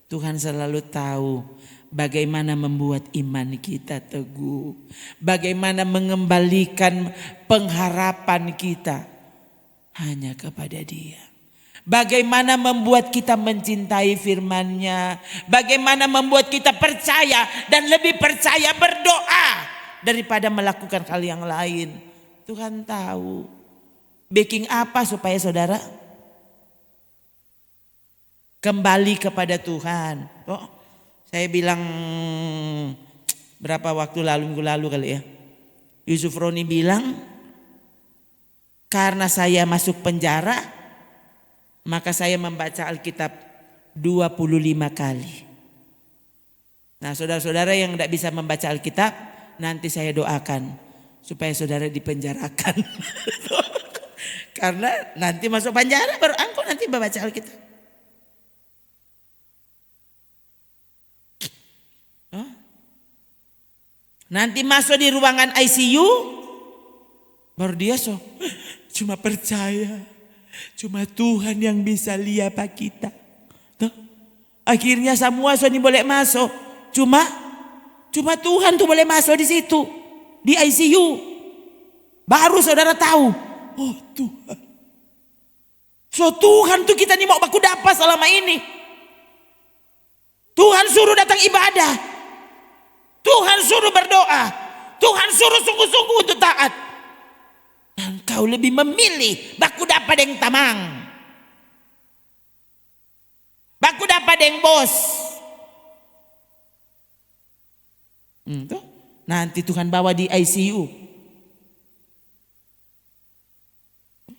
Tuhan selalu tahu bagaimana membuat iman kita teguh. Bagaimana mengembalikan pengharapan kita hanya kepada Dia. Bagaimana membuat kita mencintai firman-Nya. Bagaimana membuat kita percaya dan lebih percaya berdoa daripada melakukan hal yang lain. Tuhan tahu. Backing apa supaya saudara kembali kepada Tuhan. Saya bilang berapa waktu minggu lalu kali ya. Yusuf Roni bilang, karena saya masuk penjara, maka saya membaca Alkitab 25 kali. Nah, saudara-saudara yang tidak bisa membaca Alkitab, nanti saya doakan supaya saudara dipenjarakan. Karena nanti masuk penjara baru engkau nanti membaca Alkitab. Nanti masuk di ruangan ICU, baru dia cuma percaya, cuma Tuhan yang bisa lihat apa kita. Akhirnya semua ini boleh masuk, cuma Tuhan tuh boleh masuk di situ, di ICU. Baru saudara tahu, oh Tuhan. Tuhan tuh kita nih mau baku dapat selama ini. Tuhan suruh datang ibadah. Tuhan suruh berdoa. Tuhan suruh sungguh-sungguh untuk taat. Dan kau lebih memilih baku dapat yang tamang. Baku dapat yang bos. Nanti Tuhan bawa di ICU.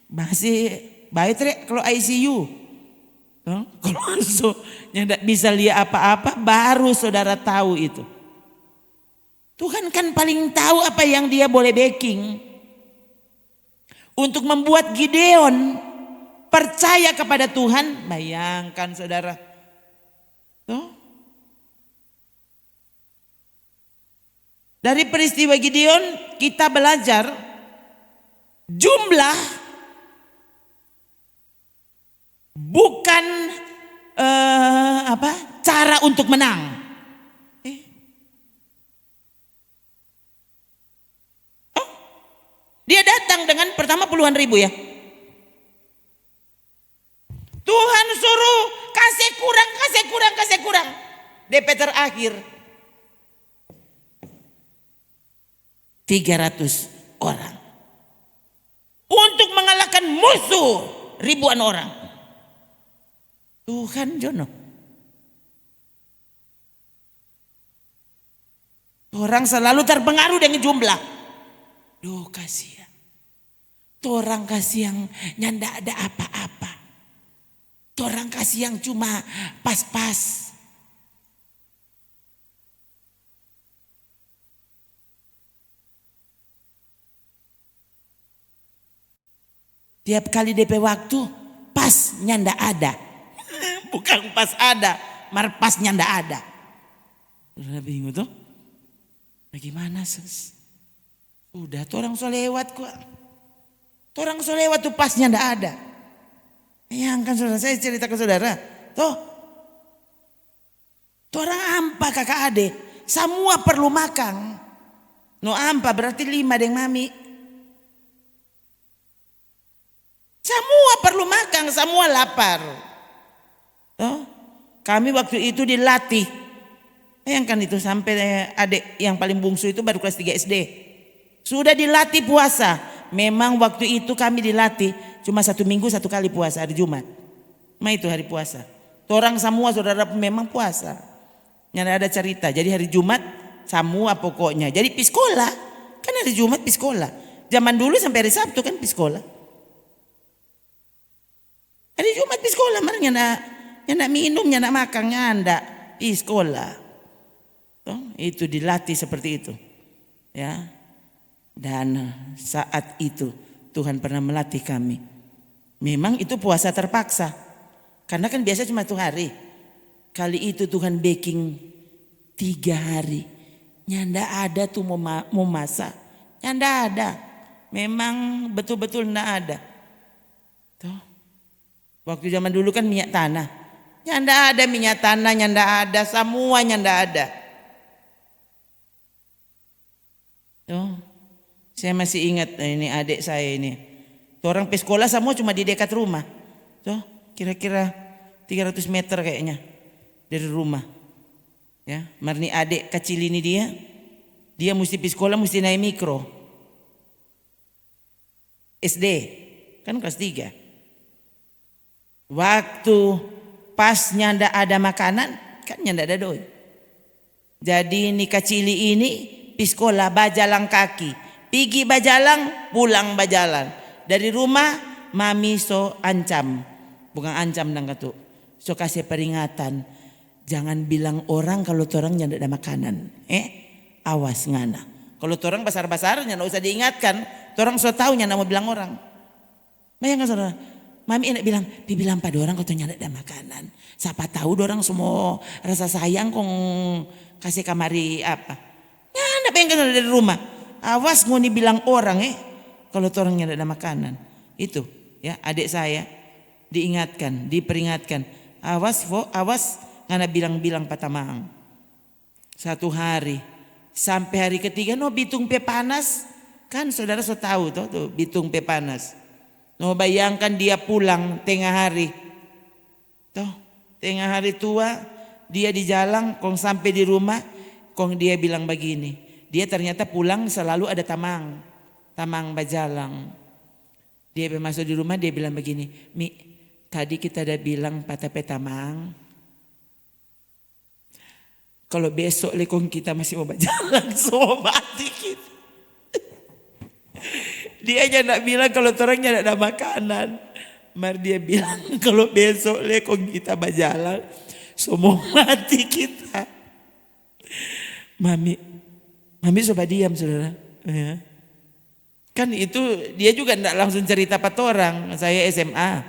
Masih baik kalau ICU. Kalau langsung yang tidak bisa lihat apa-apa baru saudara tahu itu. Tuhan kan paling tahu apa yang dia boleh backing. Untuk membuat Gideon percaya kepada Tuhan. Bayangkan saudara. Dari peristiwa Gideon kita belajar jumlah bukan cara untuk menang. Dia datang dengan pertama puluhan ribu ya. Tuhan suruh kasih kurang. DP terakhir 300 orang. Untuk mengalahkan musuh ribuan orang. Tuhan Jono. Orang selalu terpengaruh dengan jumlah. Duh kasihan. Orang kasih yang nyanda ada apa-apa. Orang kasih yang cuma pas-pas. Tiap kali DP waktu pas nyanda ada. Bukan pas ada, mar pas nyanda ada. Udah bingung tuh. Bagaimana sus? Udah tuh orang solewat kok. Orang solewat tuh pasnya ndak ada. Bayangkan saudara, saya cerita ke saudara. Tuh orang ampa kakak adik. Semua perlu makan. No ampa berarti 5 deng mami. Semua perlu makan, semua lapar. Tuh, kami waktu itu dilatih. Bayangkan itu sampai adik yang paling bungsu itu baru kelas 3 SD. Sudah dilatih puasa. Memang waktu itu kami dilatih cuma 1 minggu 1 kali puasa hari Jumat. Itu hari puasa. Orang semua saudara memang puasa. Yang ada cerita. Jadi hari Jumat semua pokoknya. Jadi piskola. Kan hari Jumat piskola. Zaman dulu sampai hari Sabtu kan piskola. Hari Jumat piskola. Yang nak minum, yang nak makan, nyanda piskola. Itu dilatih seperti itu. Ya. Dan saat itu Tuhan pernah melatih kami. Memang itu puasa terpaksa. Karena kan biasa cuma 1 hari. Kali itu Tuhan baking 3 hari. Nyanda ada tuh mau masak. Nyanda ada. Memang betul-betul enggak ada. Tuh. Waktu zaman dulu kan minyak tanah. Nyanda ada minyak tanah, nyanda ada, semua nyanda ada. Tuh, saya masih ingat ini adik saya ini. Tuh, orang pergi sekolah semua cuma di dekat rumah. Tuh, kira-kira 300 meter kayaknya dari rumah. Ya, Marni adik kecil ini dia mesti pergi sekolah mesti naik mikro. SD, kan kelas 3. Waktu pas nyanda ada makanan, kan nyanda ada doi. Jadi ini kecili ini pergi sekolah bajalang kaki. Pergi bajalang, pulang bajalan. Dari rumah mami so ancam. Bukan ancam dan katu. So kasih peringatan. Jangan bilang orang kalau torang nyanda ada makanan. Awas ngana. Kalau torang basar-basar nyanda usah diingatkan. Torang so tahu nyanda mau bilang orang. Bayangkan saudara. Mami enak bilang pada orang kalau nyanda ada makanan. Siapa tahu orang semua rasa sayang kong kasih kamari apa. Nyanda bayangkan dari rumah. Awas ngoni bilang orang kalau orang nyanda ada makanan. Itu ya adik saya diingatkan, diperingatkan. Awas ngana bilang patamang. Satu hari sampai hari ketiga bitung pe panas. Kan saudara so tahu tuh bitung pe panas. Bayangkan dia pulang tengah hari. Tuh, tengah hari tua dia di jalan kong sampai di rumah kong dia bilang begini. Dia ternyata pulang selalu ada tamang bajalang. Dia masuk di rumah dia bilang begini, Mi, tadi kita ada bilang patape tamang. Kalau besok lekong kita masih mau bajalang, so mati kita. Dia aja nak bilang kalau orangnya ada makanan. Mar dia bilang kalau besok lekong kita bajalan, semua mati kita. Mami coba diam saudara. Ya. Kan itu dia juga tidak langsung cerita pada orang. Saya SMA.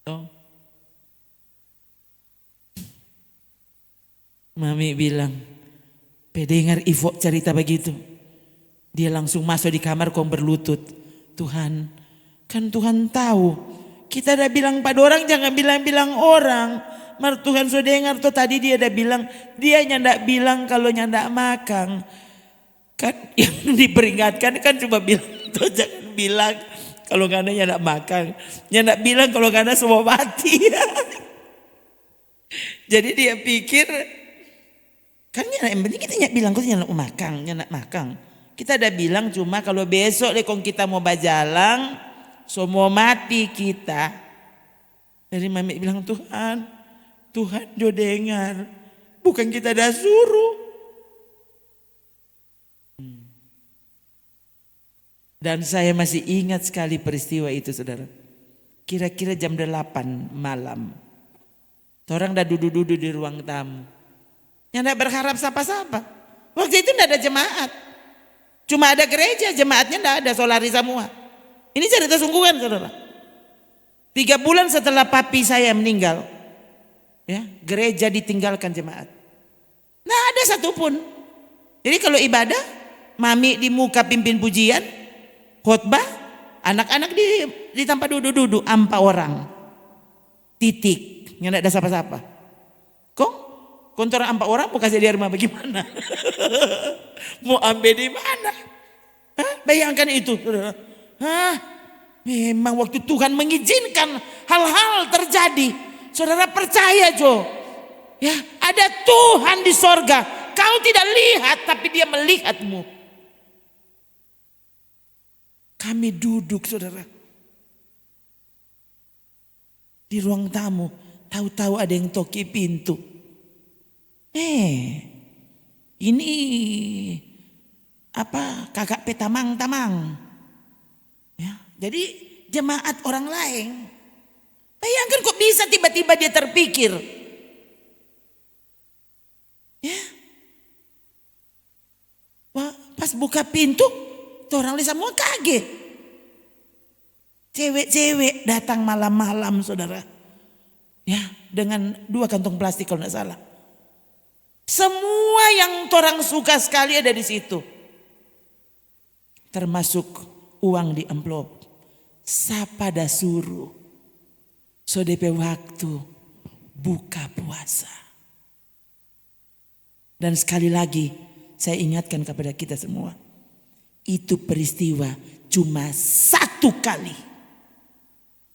Oh. Mami bilang, pendengar Ivo cerita begitu. Dia langsung masuk di kamar kong berlutut. Tuhan, kan Tuhan tahu. Kita udah bilang pada orang jangan bilang-bilang orang. Mar Tuhan sudah dengar tuh tadi dia udah bilang. Dia nyandak bilang kalau nyandak makan. Kan yang diperingatkan kan cuma bilang tuh jangan bilang kalau gak ada nyandak makan. Nyandak bilang kalau gak ada semua mati. Jadi dia pikir kan yang penting kita nyandak bilang kalau nyandak makan. Kita ada bilang cuma kalau besok lekong kita mau bajalang, semua mati kita. Dari mami bilang Tuhan jo dengar, bukan kita dah suruh. Dan saya masih ingat sekali peristiwa itu saudara. Kira-kira jam 8 malam. Orang dah duduk-duduk di ruang tamu. Yang tidak berharap siapa-siapa. Waktu itu tidak ada jemaat. Cuma ada gereja, jemaatnya tidak ada, solari semua. Ini cerita sungguhan saudara. 3 bulan setelah papi saya meninggal, ya, gereja ditinggalkan jemaat. Nah ada satupun. Jadi kalau ibadah, mami di muka pimpin pujian, khotbah, anak-anak di tempat duduk-duduk, 4 orang. Titik, nggak ada siapa-siapa. Kontor 4 orang mau kasih di rumah bagaimana? Mau ambil di mana? Bayangkan itu. Memang waktu Tuhan mengizinkan hal-hal terjadi. Saudara percaya Jo. Ya, ada Tuhan di sorga. Kau tidak lihat tapi dia melihatmu. Kami duduk saudara. Di ruang tamu. Tahu-tahu ada yang toki pintu. Ini apa kakak petamang-tamang. Ya, jadi jemaat orang lain. Bayangkan kok bisa tiba-tiba dia terpikir. Ya. Wah, pas buka pintu, tuh orang lain semua kaget. Cewek-cewek datang malam-malam saudara. Ya, dengan 2 kantong plastik kalau tidak salah. Semua yang orang suka sekali ada di situ. Termasuk uang di amplop. Siapa dah suruh. So DP waktu buka puasa. Dan sekali lagi saya ingatkan kepada kita semua. Itu peristiwa cuma satu kali.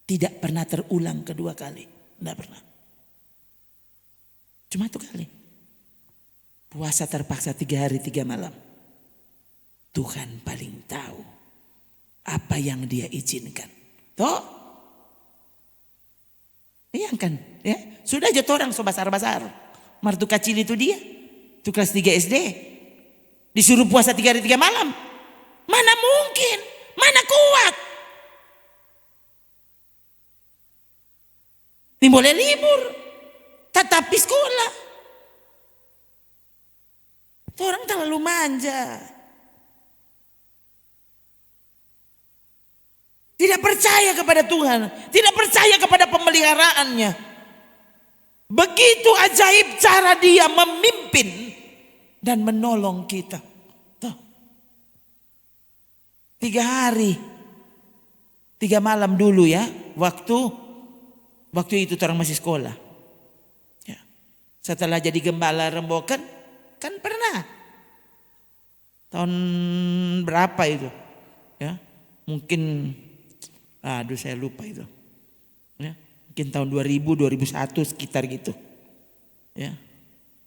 Tidak pernah terulang kedua kali. Tidak pernah. Cuma satu kali. Puasa terpaksa 3 hari 3 malam. Tuhan paling tahu apa yang dia izinkan. Toh? Iya kan? Ya? Sudah aja orang so basar-basar. Martu kecil itu dia. Itu kelas 3 SD. Disuruh puasa 3 hari 3 malam. Mana mungkin? Mana kuat? Ini boleh libur. Tetapi sekolah. Orang terlalu manja. Tidak percaya kepada Tuhan. Tidak percaya kepada pemeliharaannya. Begitu ajaib cara dia memimpin dan menolong kita. Tuh. 3 hari 3 malam dulu ya. Waktu itu orang masih sekolah. Ya. Setelah jadi gembala Rembokan. Kan pernah. Tahun berapa itu? Ya. Mungkin saya lupa itu. Ya, mungkin tahun 2000, 2001 sekitar gitu. Ya.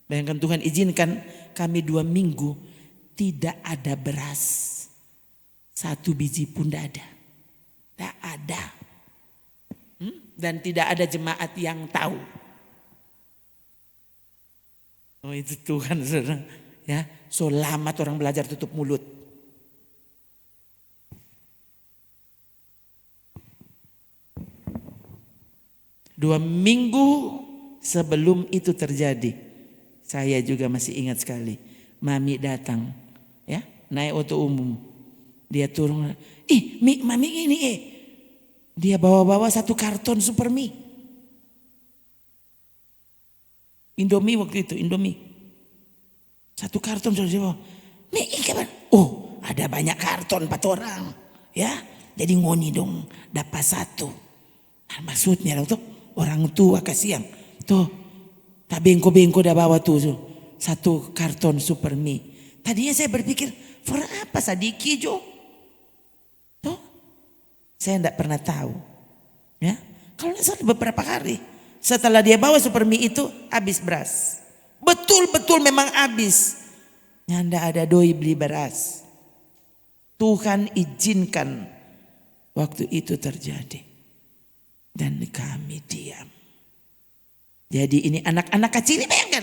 Bayangkan Tuhan izinkan kami 2 minggu tidak ada beras. 1 biji pun tidak ada. Tidak ada. Dan tidak ada jemaat yang tahu. Oh itu Tuhan saudara. Ya, so lama orang belajar tutup mulut. Dua minggu sebelum itu terjadi, saya juga masih ingat sekali. Mami datang, ya naik auto umum, dia turun, mami ini dia bawa-bawa 1 karton super mie, Indomie waktu itu, Indomie, 1 karton sudah dibawa. Mie kapan? Oh ada banyak karton 4 orang, ya jadi ngoni dong dapat 1. Maksudnya tuh. Orang tua kasihan. Tuh. Tak bengko-bengko dah bawa tuh. 1 karton super mie. Tadinya saya berpikir. For apa sadiki Jo? Tuh. Saya tidak pernah tahu. Ya. Kalau tidak salah beberapa hari. Setelah dia bawa super mie itu. Habis beras. Betul-betul memang habis. Tidak ada doi beli beras. Tuhan izinkan. Waktu itu terjadi. Dan kami diam. Jadi ini anak-anak kecil ini bayangkan.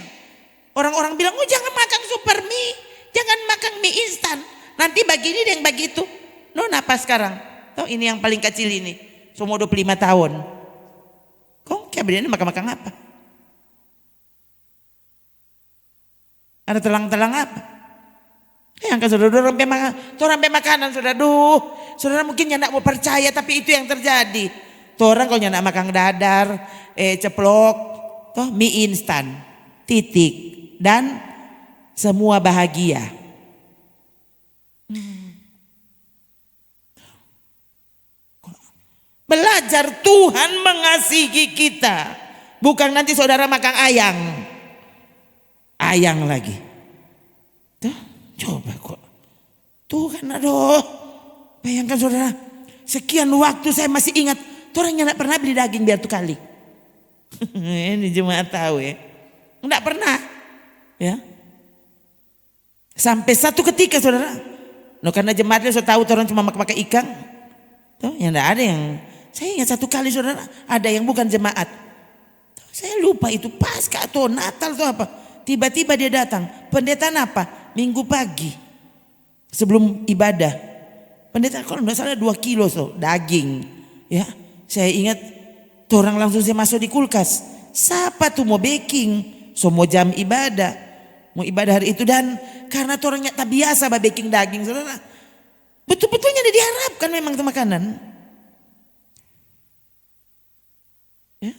Orang-orang bilang, oh jangan makan super mie. Jangan makan mie instan. Nanti bagi ini dan bagi itu. No apa sekarang? Tuh ini yang paling kecil ini. Semua 25 tahun. Kok kayak begini makan-makan apa? Ada telang-telang apa? Yang kan saudara rampai makanan saudara. Saudara mungkin tidak mau percaya tapi itu yang terjadi. Orang kalau nak makan dadar, ceplok, toh mie instan, titik dan semua bahagia. Belajar Tuhan mengasihi kita, bukan nanti saudara makan ayang lagi. Tuh, coba kok Tuhan bayangkan saudara, sekian waktu saya masih ingat. Orang yang tidak pernah beli daging biar 1 kali. Ini jemaat tahu ya. Tidak pernah. Ya. Sampai 1 ketika saudara. Karena jemaatnya saya tahu orang cuma pakai ikan. Tuh, yang tidak ada yang. Saya ingat 1 kali saudara. Ada yang bukan jemaat. Saya lupa itu Paskah atau Natal atau apa. Tiba-tiba dia datang. Pendeta apa? Minggu pagi. Sebelum ibadah. Pendeta kalau tidak salah 2 kilo daging. Ya. Saya ingat orang langsung saya masuk di kulkas. Siapa tuh mau baking? Semua jam ibadah. Mau ibadah hari itu dan karena orangnya tak biasa baking daging. Saudara. Betul-betulnya diharapkan memang itu makanan. Ya.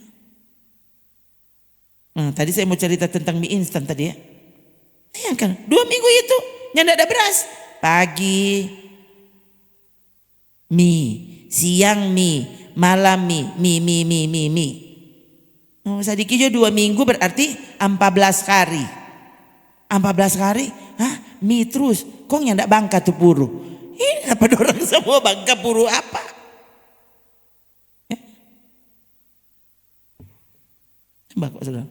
Nah, tadi saya mau cerita tentang mie instan tadi ya. Bayangkan 2 minggu itu tidak ada beras. Pagi mie, siang mie. malam mi. Oh, sadiki jo 2 minggu berarti 14 hari. 14 hari, mie terus. Kok nyandak bangka tuh puru? Ini apa dorang semua bangka puru apa? Coba kok sudah.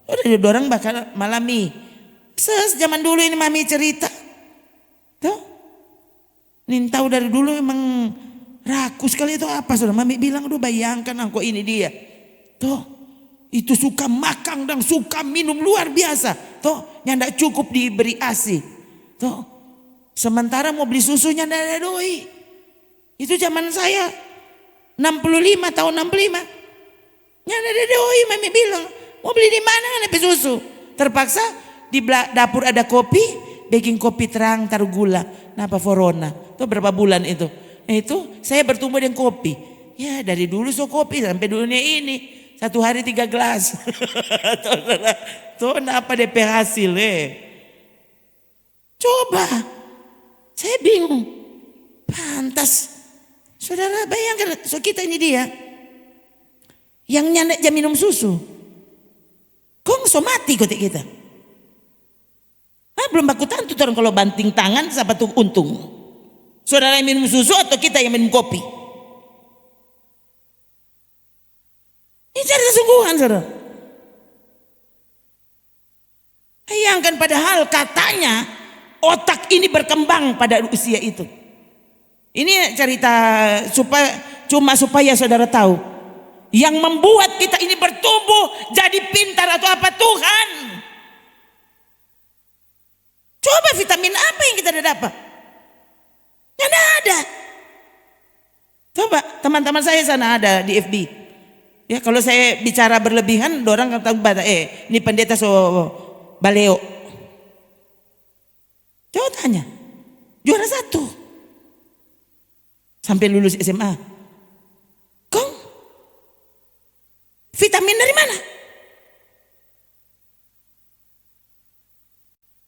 Udah dorang bakal malam mie. Zaman dulu ini mami cerita. Tuh. Nintau dari dulu emang rakus sekali itu apa sudah. Mami bilang, aduh bayangkan kok ini dia. Tuh. Itu suka makan dan suka minum luar biasa. Tuh, nyandak cukup diberi ASI. Tuh. Sementara mau beli susunya ndak ada doi. Itu zaman saya 65 tahun 65. Nyandak ada doi, mami bilang, mau beli di mana kan habis susu. Terpaksa di dapur ada kopi, baking kopi terang taruh gula. Napa Forona. Tuh berapa bulan itu. Itu saya bertumbuh dengan kopi. Ya dari dulu kopi sampai dunia ini. 1 hari 3 gelas. Tuh apa DP hasil Coba. Saya bingung. Pantas. Saudara bayangkan. So kita ini dia. Yang nyandak jam minum susu. Kok so mati kotek kita. Belum baku tantu orang kalau banting tangan siapa tuh untung. Saudara yang minum susu atau kita yang minum kopi. Ini cerita sungguhan saudara. Bayangkan padahal katanya otak ini berkembang pada usia itu. Ini cerita supaya saudara tahu. Yang membuat kita ini bertumbuh jadi pintar atau apa Tuhan. Coba vitamin apa yang kita dapat? Yang ada. Coba teman-teman saya sana ada di FB. Ya kalau saya bicara berlebihan, orang kata ini pendeta so baleo. Coba tanya, juara 1 sampai lulus SMA. Kong, vitamin dari mana?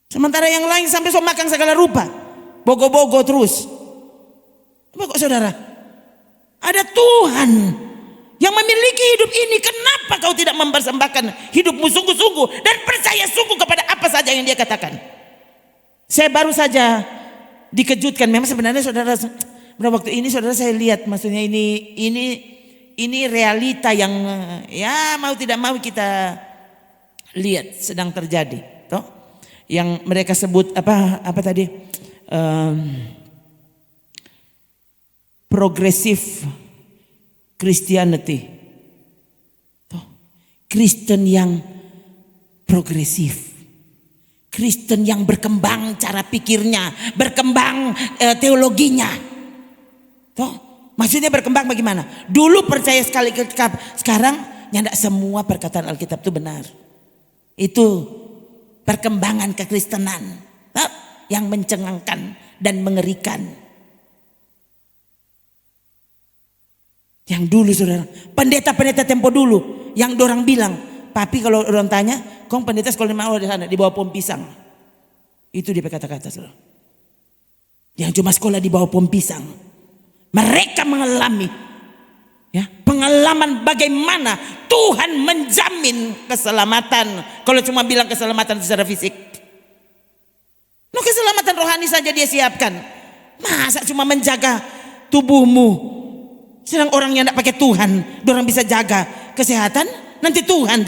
Sementara yang lain sampai so makan segala rupa, bogo-bogo terus. Apa kok saudara? Ada Tuhan yang memiliki hidup ini. Kenapa kau tidak mempersembahkan hidupmu sungguh-sungguh dan percaya sungguh kepada apa saja yang dia katakan? Saya baru saja dikejutkan. Memang sebenarnya saudara, waktu ini saudara saya lihat, maksudnya ini realita yang ya mau tidak mau kita lihat sedang terjadi. Toh, yang mereka sebut apa tadi? Progressive Christianity. Kristen yang progresif. Kristen yang berkembang cara pikirnya, berkembang teologinya. Maksudnya berkembang bagaimana? Dulu percaya sekali ke Alkitab, sekarang nyandak semua perkataan Alkitab itu benar. Itu perkembangan kekristenan yang mencengangkan dan mengerikan. Yang dulu saudara, pendeta-pendeta tempo dulu yang dorang bilang, papi kalau orang tanya, kong pendeta sekolah di mana? Di sana, di bawah pohon pisang. Itu dia kata-kata saudara. Yang cuma sekolah di bawah pohon pisang. Mereka mengalami pengalaman bagaimana Tuhan menjamin keselamatan. Kalau cuma bilang keselamatan secara fisik, keselamatan rohani saja dia siapkan. Masa cuma menjaga tubuhmu? Sedang orang yang tidak pakai Tuhan, orang bisa jaga kesehatan. Nanti Tuhan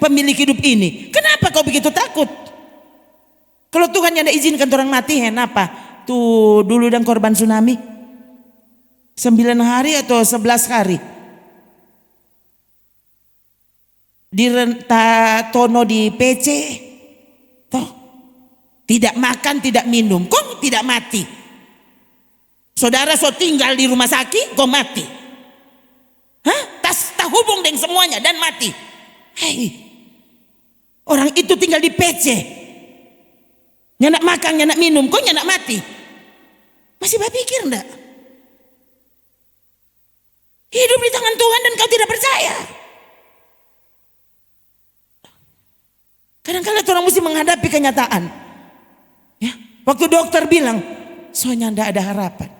pemilik hidup ini. Kenapa kau begitu takut? Kalau Tuhan yang tidak izinkan orang mati, kenapa? Tuh dulu dan korban tsunami 9 hari atau 11 hari Tono di PC. Toh, tidak makan, tidak minum, kok tidak mati? Saudara so tinggal di rumah sakit, kok mati? Tak hubung dengan semuanya dan mati. Hei, orang itu tinggal di PC, nyanak makan, nyanak minum, kok nyanak mati? Masih berpikir enggak? Hidup di tangan Tuhan dan kau tidak percaya. Kadang-kadang orang mesti menghadapi kenyataan. Ya, waktu dokter bilang, soalnya ndak ada harapan.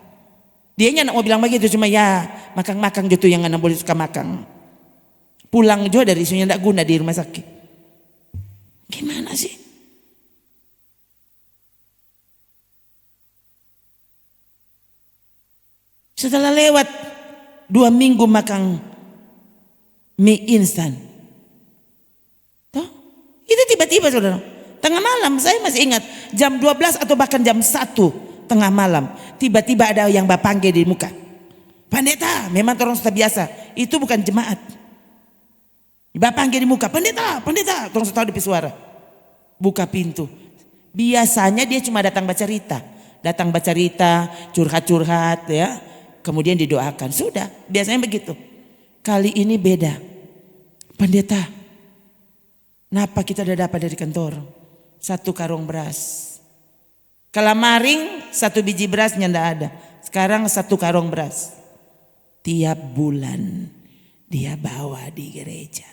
Dianya nak mau bilang begitu, cuma ya makang-makang gitu yang anak boleh suka makang. Pulang juga dari isunya tidak guna di rumah sakit. Gimana sih? Setelah lewat 2 minggu makan mie instan. Toh? Itu tiba-tiba saudara. Tengah malam saya masih ingat. Jam 12 atau bahkan jam 1 tengah malam. Tiba-tiba ada yang panggil di muka. Pendeta, memang orang sudah biasa. Itu bukan jemaat. Panggil di muka. Pendeta. Orang sudah tahu di suara. Buka pintu. Biasanya dia cuma datang baca cerita, curhat-curhat ya. Kemudian didoakan. Sudah, biasanya begitu. Kali ini beda. Pendeta, kenapa kita udah dapat dari kantor 1 karung beras? Kalau maring 1 biji berasnya ndak ada. Sekarang 1 karung beras. Tiap bulan dia bawa di gereja.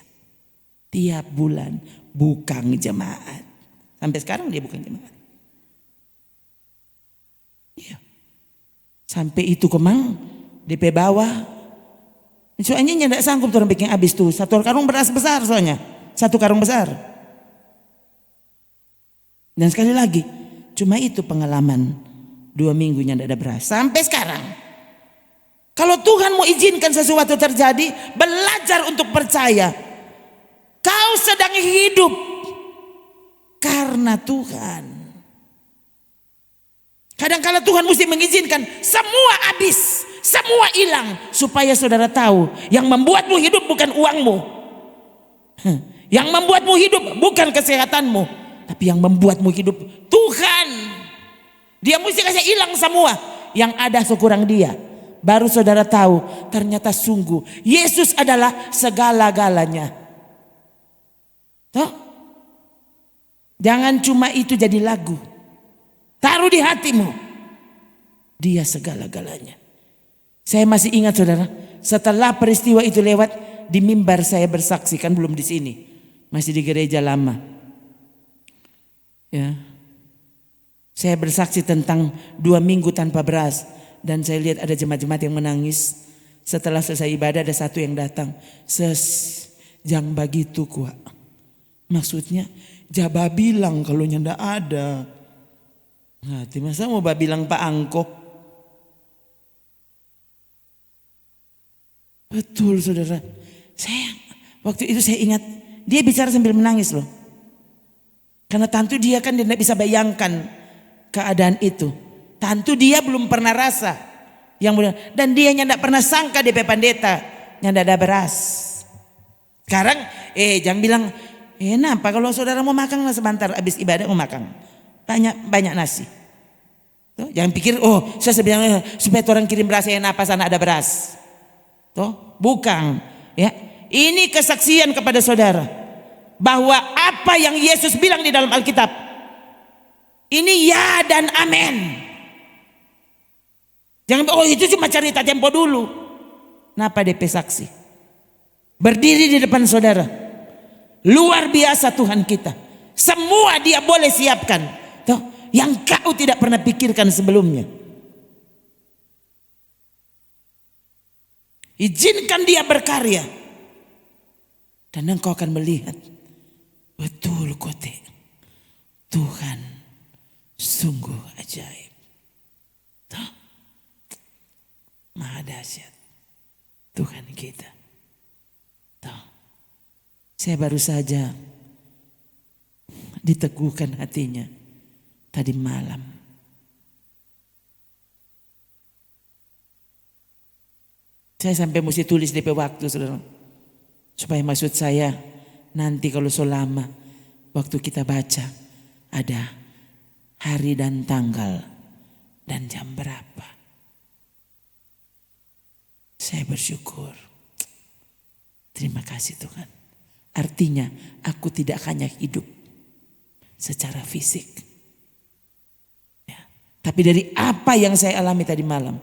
Tiap bulan bukan jemaat. Sampai sekarang dia bukan jemaat. Iya. Sampai itu kemang DP bawah. Soalnya tidak sanggup orang bikin habis tuh 1 karung beras besar soalnya. 1 karung besar. Dan sekali lagi cuma itu pengalaman 2 minggunya tidak ada beras. Sampai sekarang. Kalau Tuhan mau izinkan sesuatu terjadi, belajar untuk percaya. Kau sedang hidup karena Tuhan. Kadang-kadang Tuhan mesti mengizinkan semua habis, semua hilang. Supaya saudara tahu, yang membuatmu hidup bukan uangmu. Yang membuatmu hidup bukan kesehatanmu. Tapi yang membuatmu hidup Tuhan. Dia mesti kasih hilang semua. Yang ada sekurang dia. Baru saudara tahu, ternyata sungguh Yesus adalah segala-galanya. Toh? Jangan cuma itu jadi lagu. Taruh di hatimu. Dia segala-galanya. Saya masih ingat saudara. Setelah peristiwa itu lewat. Di mimbar saya bersaksi. Kan belum di sini. Masih di gereja lama. Ya. Saya bersaksi tentang 2 minggu tanpa beras. Dan saya lihat ada jemaat-jemaat yang menangis. Setelah selesai ibadah ada satu yang datang. Jangan begitu kuat. Maksudnya. Jaba bilang kalau ndak ada. Nah, masa mau bilang Pak Angko? Betul saudara. Waktu itu saya ingat dia bicara sambil menangis loh. Karena tentu dia kan tidak bisa bayangkan keadaan itu. Tentu dia belum pernah rasa yang mudah. Dan dia tidak pernah sangka DP pendeta yang ada beras. Sekarang jangan bilang kenapa kalau saudara mau makan sebentar habis ibadah mau makan. Banyak nasi. Tuh, jangan pikir saya bilang supaya orang kirim beras apa sana ada beras. Tuh, bukan ya. Ini kesaksian kepada saudara bahwa apa yang Yesus bilang di dalam Alkitab ini ya dan amin. Jangan itu cuma cerita tempo dulu. Kenapa DP saksi? Berdiri di depan saudara. Luar biasa Tuhan kita. Semua dia boleh siapkan. Yang kau tidak pernah pikirkan sebelumnya. Izinkan dia berkarya. Dan engkau akan melihat. Betul kote. Tuhan sungguh ajaib. Tuh. Maha dahsyat. Tuhan kita. Tuh. Saya baru saja diteguhkan hatinya. Tadi malam. Saya sampai mesti tulis DP waktu saudara. Supaya maksud saya nanti kalau selama waktu kita baca ada hari dan tanggal dan jam berapa. Saya bersyukur. Terima kasih Tuhan. Artinya aku tidak hanya hidup secara fisik. Tapi dari apa yang saya alami tadi malam.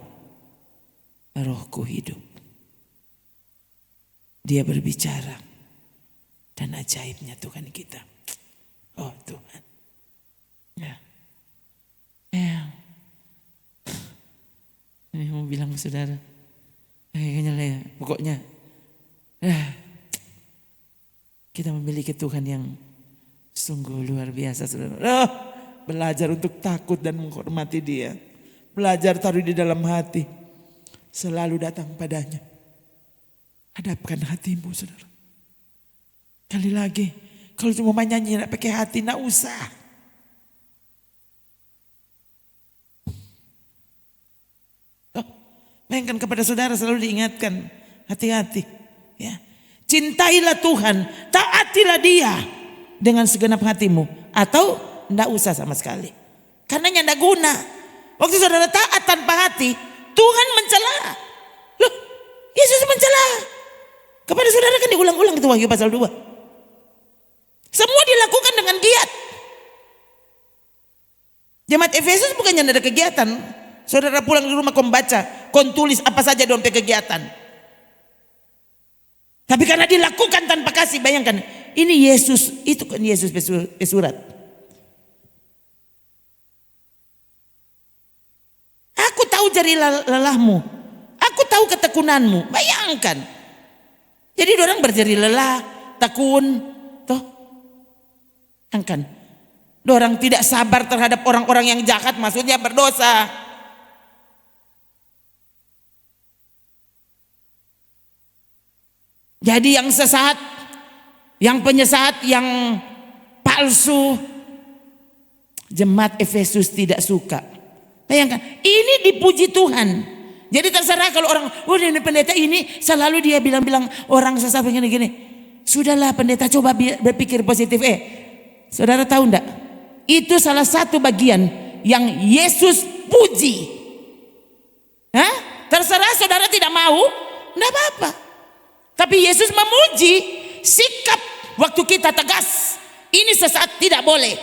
Rohku hidup. Dia berbicara. Dan ajaibnya Tuhan kita. Oh Tuhan. Ya. Ini mau bilang saudara. Kayaknya lah ya, pokoknya kita memiliki Tuhan yang sungguh luar biasa, saudara. Belajar untuk takut dan menghormati Dia. Belajar taruh di dalam hati. Selalu datang padanya. Hadapkan hatimu, saudara. Kali lagi, kalau cuma nyanyi nak pakai hati, nak usah. Bayangkan kepada saudara selalu diingatkan, hati-hati. Ya. Cintailah Tuhan, taatilah Dia dengan segenap hatimu. Atau tidak usah sama sekali. Karena tidak guna. Waktu saudara taat tanpa hati, Tuhan mencela. Loh, Yesus mencela. Kepada saudara kan diulang-ulang itu Wahyu pasal 2. Semua dilakukan dengan giat. Jemaat Efesus bukannya ada kegiatan. Saudara pulang di rumah kau baca, kau tulis apa saja dalam kegiatan. Tapi karena dilakukan tanpa kasih, bayangkan. Ini Yesus, itu kan Yesus pesurat. Aku tahu jari lelahmu. Aku tahu ketekunanmu. Bayangkan. Jadi orang berjari lelah, tekun. Toh. Bayangkan. Orang tidak sabar terhadap orang-orang yang jahat, maksudnya berdosa. Jadi yang sesat, yang penyesat, yang palsu, jemaat Efesus tidak suka. Bayangkan, ini dipuji Tuhan. Jadi terserah kalau orang, oh ini pendeta ini selalu dia bilang-bilang orang sesat begini-gini. Sudahlah pendeta, coba berpikir positif. Saudara tahu enggak? Itu salah satu bagian yang Yesus puji. Terserah saudara tidak mau, enggak apa-apa. Tapi Yesus memuji sikap waktu kita tegas. Ini sesat, tidak boleh.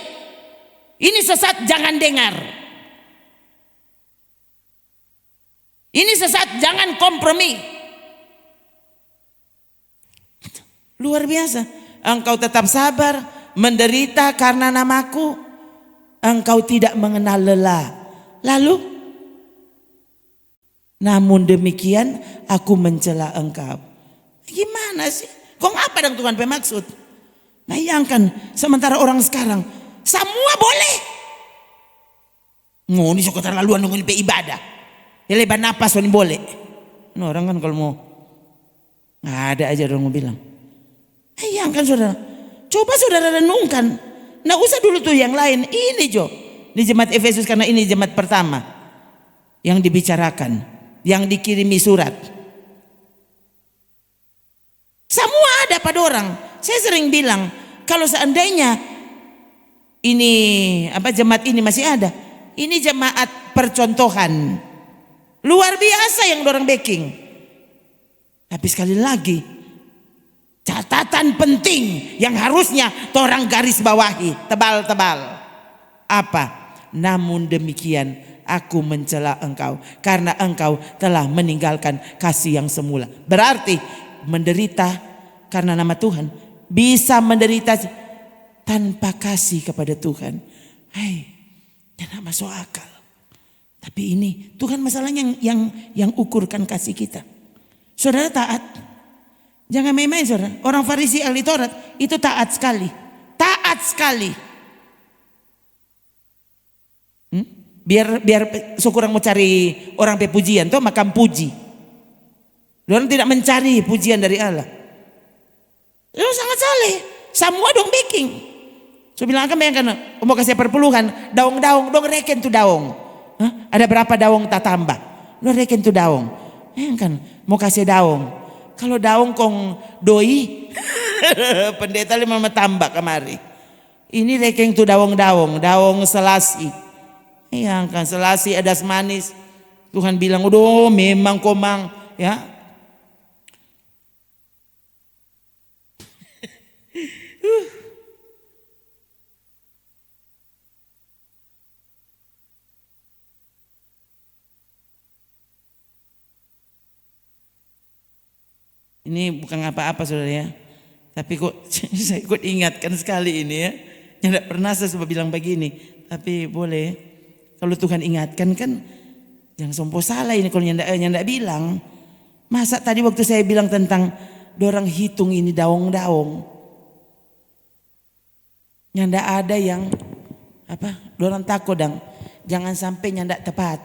Ini sesat, jangan dengar. Ini sesat, jangan kompromi. Luar biasa. Engkau tetap sabar, menderita karena namaku. Engkau tidak mengenal lelah. Lalu, namun demikian aku mencela engkau. Gimana sih? Kok apa dong Tuhan bermaksud? Bayangkan sementara orang sekarang semua boleh. Ini suka terlaluan nungguin ibadah. Ya lebar napas ini boleh. Nah, orang kan kalau mau nggak ada aja orang mau bilang. Bayangkan saudara. Coba saudara renungkan. Nggak usah dulu tuh yang lain. Ini Jo. Di jemaat Efesus karena ini jemaat pertama yang dibicarakan, yang dikirimi surat. Semua ada pada orang. Saya sering bilang, kalau seandainya ini jemaat ini masih ada, ini jemaat percontohan. Luar biasa yang dorang backing. Tapi sekali lagi, catatan penting yang harusnya orang garis bawahi tebal-tebal. Apa? Namun demikian aku mencela engkau karena engkau telah meninggalkan kasih yang semula. Berarti menderita karena nama Tuhan, bisa menderita tanpa kasih kepada Tuhan. Tidak masuk akal. Tapi ini Tuhan masalahnya yang ukurkan kasih kita. Saudara taat, jangan main-main saudara. Orang Farisi ahli Taurat itu taat sekali, taat sekali. Biar sekurang mau cari orang pepujian, toh makam puji. Orang tidak mencari pujian dari Allah. Itu sangat saleh. Semua dong baking. So bilang akan bayangkan, mau kasih perpuluhan, daung-daung, dong reken tuh daung. Ada berapa daung tak tambah? Dong reken tuh daung. Bayangkan, mau kasih daung. Kalau daung kong doi, pendeta 5 tambah kemari. Ini reken tuh daung-daung, daung selasi. Bayangkan selasi ada manis. Tuhan bilang, udah memang komang, ya. Ini bukan apa-apa saudara ya. Tapi kok saya ikut ingatkan sekali ini ya. Tidak pernah saya sempat bilang begini. Tapi boleh. Kalau Tuhan ingatkan kan Jangan sompo salah ini kalau nyanda bilang. Masa tadi waktu saya bilang tentang dorang hitung ini daung-daung. Nyanda ada yang dorang takut dang. Jangan sampai nyanda tepat.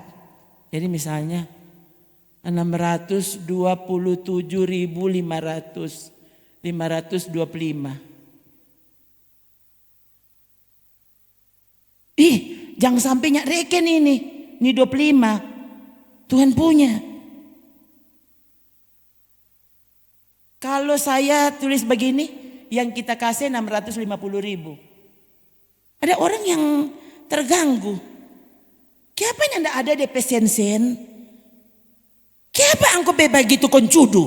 Jadi misalnya 627.525. Jangan sampai nyak reken ini 25. Tuhan punya. Kalau saya tulis begini, yang kita kasih 650.000. Ada orang yang terganggu. Kenapa ndak ada DP sen-sen? Kenapa angko begitu koncudu?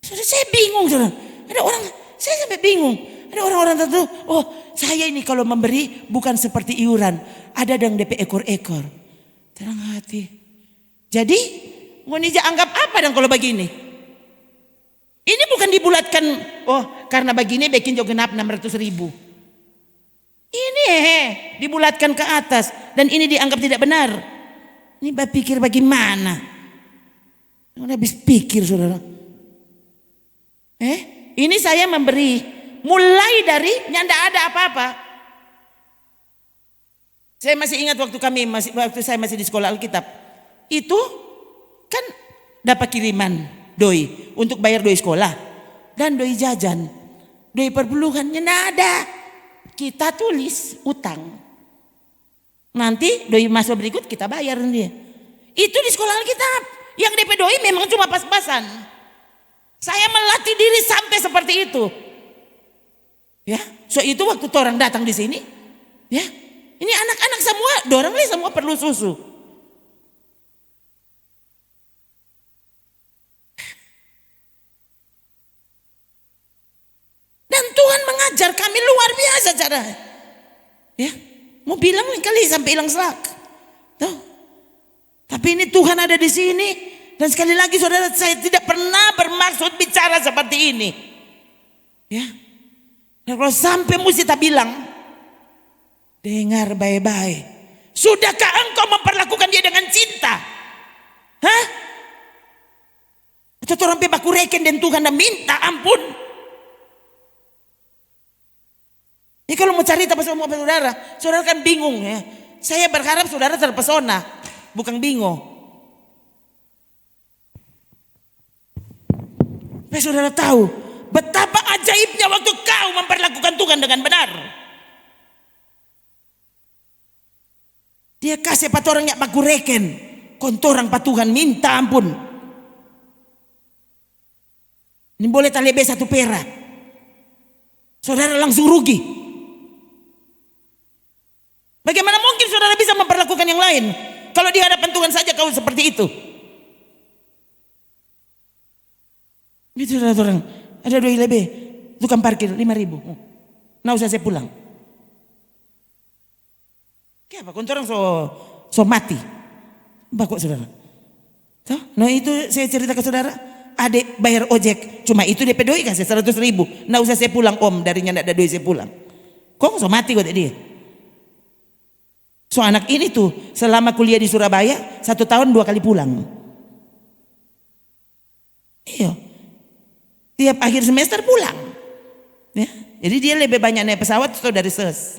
Sudah saya bingung, saudara. Ada orang, saya sampai bingung. Ada orang-orang tertentu, oh saya ini kalau memberi bukan seperti iuran. Ada dang DP ekor-ekor. Terang hati. Jadi, ngonija anggap apa dong kalau begini? Ini bukan dibulatkan, oh karena begini bikin jo genap 600.000. Ini dibulatkan ke atas dan ini dianggap tidak benar. Ini berpikir bagaimana? Udah habis pikir saudara. Ini saya memberi mulai dari nyanda ada apa-apa. Saya masih ingat waktu saya masih di sekolah Alkitab. Itu kan dapat kiriman doi untuk bayar doi sekolah dan doi jajan, doi perpuluhannya ada. Kita tulis utang. Nanti doi masa berikut kita bayar dia. Itu di sekolah Alkitab. Yang DP doi memang cuma pas-pasan. Saya melatih diri sampai seperti itu. Ya, so itu waktu orang datang di sini, ya, ini anak-anak semua, dorang nih semua perlu susu. Dan Tuhan mengajar kami luar biasa cara. Ya, mau bilang nih kali sampai hilang selak. Tuh. Tapi ini Tuhan ada di sini dan sekali lagi saudara saya tidak pernah bermaksud bicara seperti ini. Ya. Dan kalau sampai mesti tak bilang, dengar baik-baik. Sudahkah engkau memperlakukan dia dengan cinta? Hah? Atau orang pebaku reken dan Tuhan dan minta ampun. Ini kalau mau cari apa sama saudara, saudara kan bingung ya. Saya berharap saudara terpesona, bukan bingung. Supaya saudara tahu betapa ajaibnya waktu kau memperlakukan Tuhan dengan benar. Dia kasih patorang yang baku reken, kontorang patuhan minta ampun. Ini boleh talebe 1 perak. Saudara langsung rugi. Bagaimana mungkin saudara bisa memperlakukan yang lain kalau di hadapan Tuhan saja kau seperti itu? Itu orang. Ada 2 lebih, tukang parkir 5.000. Nah usah saya pulang. Kenapa? Kontorang so mati. Bakok saudara. Tuh, nah itu saya cerita ke saudara. Adik bayar ojek, cuma itu DP doi kasih 100.000. Nah usah saya pulang om, darinya ndak ada doi saya pulang. Kok so mati kok dia? So anak ini tuh selama kuliah di Surabaya 1 tahun 2 kali pulang. Iya. Tiap akhir semester pulang. Ya, jadi dia lebih banyak naik pesawat atau dari ses.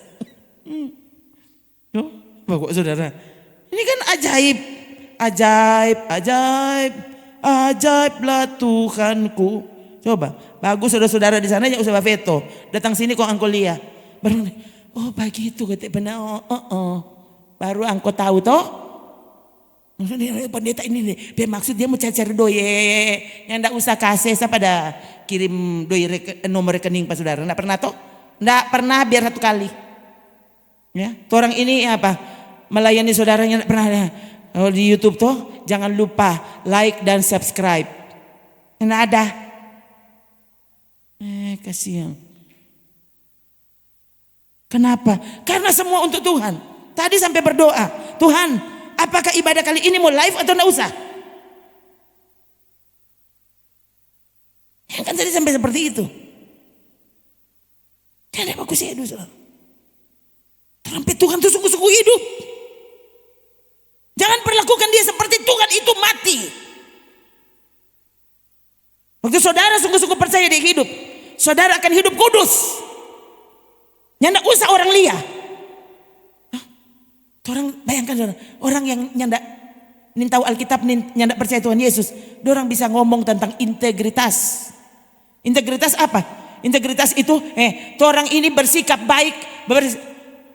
Bapak saudara. Ini kan ajaib. Ajaiblah Tuhanku. Coba, bagus saudara-saudara di sana ya usah veto. Datang sini kok angko lihat. Baru oh begitu kata benar. Baru angko tahu toh. Maksudnya pendeta ini nih, maksud dia mau cari doi yang ndak usah kasih saya pada kirim doi nomor rekening pas saudara. Ndak pernah toh? Ndak pernah biar 1 kali. Ya, orang ini apa? Melayani saudaranya ndak pernah. Kalau di YouTube toh jangan lupa like dan subscribe. Ndak ada. Kasihan. Kenapa? Karena semua untuk Tuhan. Tadi sampai berdoa, Tuhan, apakah ibadah kali ini mau live atau enggak usah? Yang kan tadi sampai seperti itu. Jangan bagus hidup. Sampai Tuhan tuh sungguh-sungguh hidup. Jangan Tuhan itu mati. Waktu saudara sungguh-sungguh percaya dia hidup, saudara akan hidup kudus. Nyanda usah orang lia. Orang bayangkan saudara, orang yang nyanda tahu Alkitab, nyanda percaya Tuhan Yesus, orang bisa ngomong tentang integritas. Integritas apa? Integritas itu orang ini bersikap baik,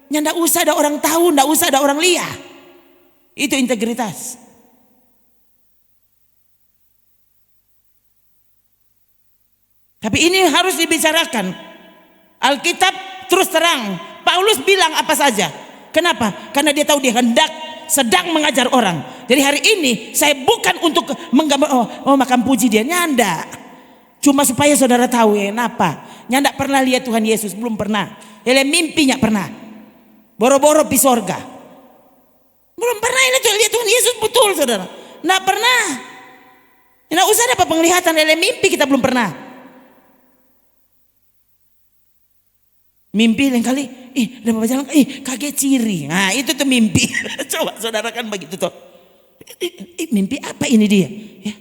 nyanda usah ada orang tahu, ndak usah ada orang lia. Itu integritas. Tapi ini harus dibicarakan. Alkitab terus terang. Paulus bilang apa saja. Kenapa? Karena dia tahu dia hendak sedang mengajar orang. Jadi hari ini saya bukan untuk menggambar makan puji dia, nyanda. Cuma supaya saudara tahu kenapa. Nyanda pernah lihat Tuhan Yesus, belum pernah. Ele mimpinya pernah. Boro-boro pi sorga. Belum pernah lihat Tuhan Yesus betul saudara. Nggak pernah. Nggak usah ada penglihatan, ele mimpi kita belum pernah. Mimpi lain kali, ada bapak jalan, kaget ciri. Nah itu tuh mimpi. Coba saudara kan begitu tuh. Mimpi apa ini dia? Ya.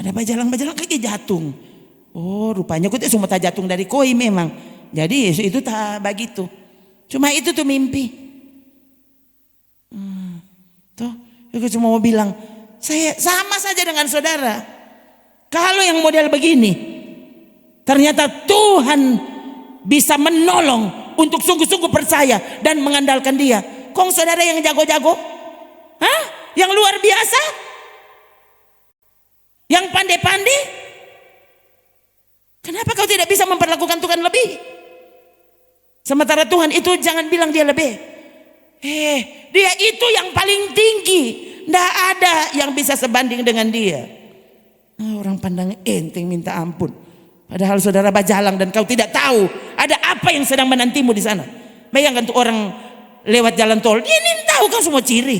Ada bajalang kaget jatung. Oh rupanya kok semua tak jatung dari koi memang. Jadi itu tak begitu. Cuma itu tuh mimpi. Tuh, aku cuma mau bilang, saya sama saja dengan saudara. Kalau yang model begini, ternyata Tuhan bisa menolong untuk sungguh-sungguh percaya dan mengandalkan dia. Kong saudara yang jago-jago? Hah? Yang luar biasa? Yang pandai-pandai? Kenapa kau tidak bisa memperlakukan Tuhan lebih? Sementara Tuhan itu jangan bilang dia lebih. Dia itu yang paling tinggi. Nggak ada yang bisa sebanding dengan dia. Orang pandang enteng minta ampun. Padahal saudara bajalang dan kau tidak tahu ada apa yang sedang menantimu di sana. Bayangkan tuh orang lewat jalan tol, dia ini tahu kan semua ciri.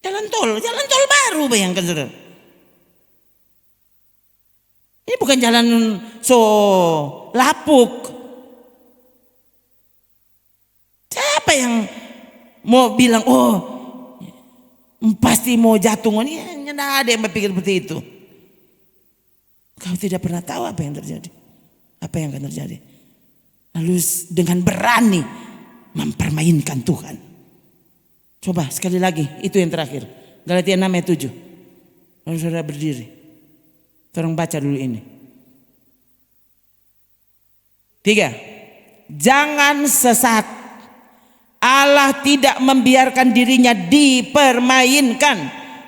Jalan tol baru bayangkan saudara. Ini bukan jalan so lapuk. Siapa yang mau bilang pasti mau jatuh? Ini tidak ada yang berpikir seperti itu. Kau tidak pernah tahu apa yang terjadi. Apa yang akan terjadi. Lalu dengan berani mempermainkan Tuhan. Coba sekali lagi, itu yang terakhir. Galatia 6 ayat 7. Lalu saudara berdiri. Tolong baca dulu ini. 3. Jangan sesat. Allah tidak membiarkan dirinya dipermainkan.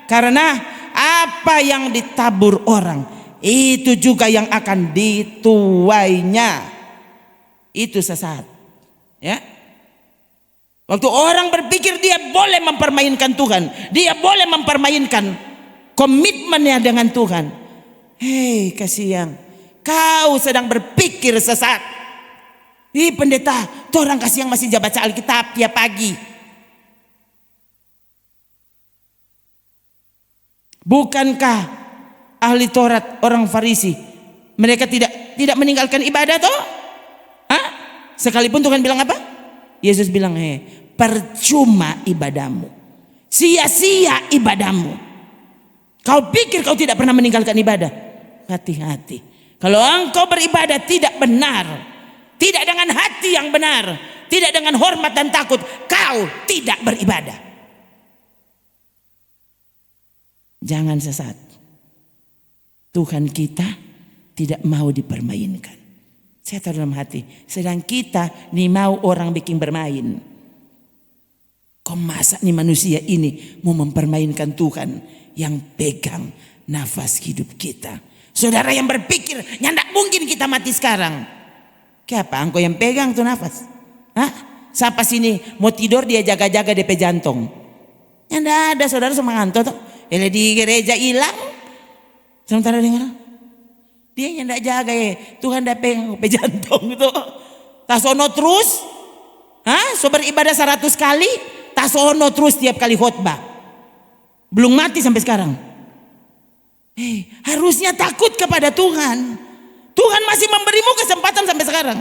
Karena apa yang ditabur orang, itu juga yang akan dituainya. Itu sesat. Ya. Waktu orang berpikir dia boleh mempermainkan Tuhan, dia boleh mempermainkan komitmennya dengan Tuhan. Hei kasihan, kau sedang berpikir sesat. Pendeta, tuh orang kasihan masih baca Alkitab tiap pagi. Bukankah ahli Taurat orang Farisi mereka tidak meninggalkan ibadah toh? Hah? Sekalipun Tuhan bilang apa? Yesus bilang, percuma ibadahmu, sia-sia ibadahmu. Kau pikir kau tidak pernah meninggalkan ibadah? Hati-hati. Kalau engkau beribadah tidak benar, tidak dengan hati yang benar, tidak dengan hormat dan takut, kau tidak beribadah. Jangan sesat. Tuhan kita tidak mau dipermainkan. Saya tahu dalam hati, sedang kita nih mau orang bikin bermain. Kok masa nih manusia ini mau mempermainkan Tuhan yang pegang nafas hidup kita. Saudara yang berpikir, nyandak mungkin kita mati sekarang. Kenapa? Engkau yang pegang tuh nafas. Hah? Siapa sini mau tidur dia jaga-jaga DP jantung. Nyandak ada saudara sama ngantuk tuh. Ele di gereja hilang. Sementara dengar. Dia yang tidak jaga Tuhan dah pegang jantung gitu. Tasono terus. So beribadah 100 kali. Tasono terus tiap kali khotbah. Belum mati sampai sekarang. Harusnya takut kepada Tuhan. Tuhan masih memberimu kesempatan sampai sekarang.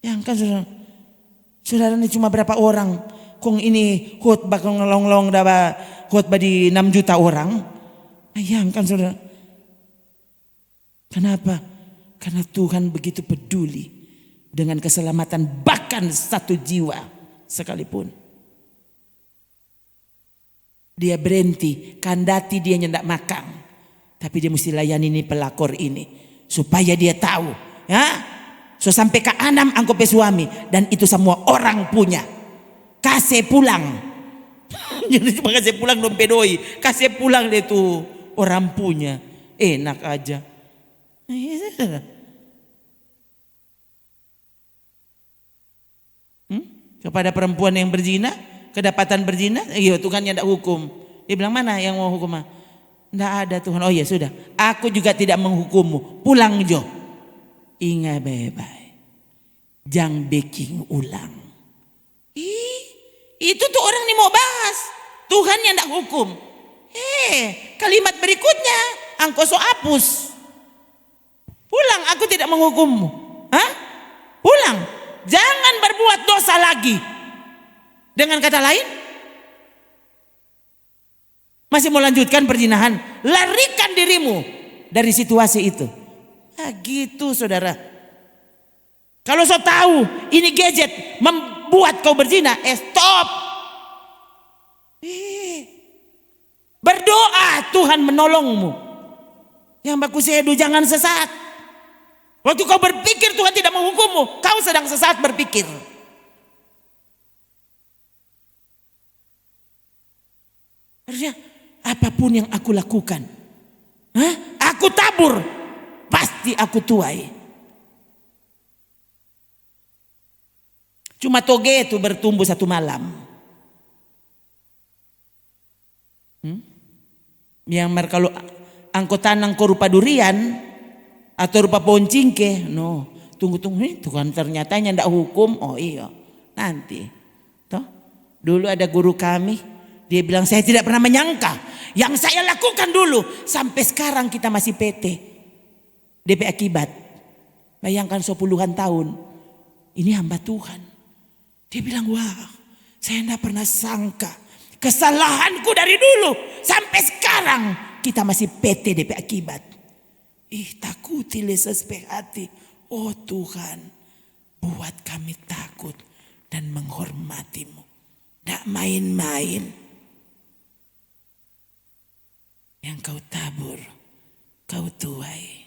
Yang kan saudara ini cuma berapa orang. Kong ini khotbah kong ngelong-long dapat khotbah di 6 juta orang. Bayangkan saudara. Kenapa? Karena Tuhan begitu peduli dengan keselamatan bahkan satu jiwa sekalipun. Dia berhenti, kandati dia nyendak makan. Tapi dia mesti layani ini pelakor ini. Supaya dia tahu. Ya, so sampai ke 6 angkop suami. Dan itu semua orang punya. Kasih pulang. Jadi cuma kasih pulang dompedoi. Kasih pulang dia tuh orang punya. Enak aja. Kepada perempuan yang berzina, kedapatan berzina, iya Tuhan yang tidak hukum. Dia bilang mana yang mau hukum? Tidak ada Tuhan. Oh ya sudah, aku juga tidak menghukummu. Pulang Jo. Ingat baik-baik. Jangan baking ulang. Itu tuh orang nih mau bahas. Tuhan yang tidak hukum. Kalimat berikutnya, angko so hapus. Pulang, aku tidak menghukummu. Hah? Pulang. Jangan berbuat dosa lagi. Dengan kata lain, masih mau lanjutkan perzinahan, larikan dirimu dari situasi itu. Gitu saudara. Kalau so tahu ini gadget membuat kau berzina, stop. Berdoa Tuhan menolongmu. Yang baku sedu jangan sesat. Waktu kau berpikir Tuhan tidak menghukummu, kau sedang sesat berpikir. Artinya apapun yang aku lakukan, aku tabur, pasti aku tuai. Cuma toge itu bertumbuh satu malam. Yang kalau angkutan angko rupa durian atau rupa pohon cingke, no, tunggu Tuhan ternyata ndak hukum. Oh iya, nanti. Toh, dulu ada guru kami, dia bilang saya tidak pernah menyangka yang saya lakukan dulu sampai sekarang kita masih PT DP akibat. Bayangkan 10-an tahun, ini hamba Tuhan. Dia bilang wah, saya tidak pernah sangka kesalahanku dari dulu sampai sekarang kita masih PT DP akibat. Takuti lesas hati. Oh Tuhan, buat kami takut dan menghormatimu. Tak main-main. Yang kau tabur, kau tuai.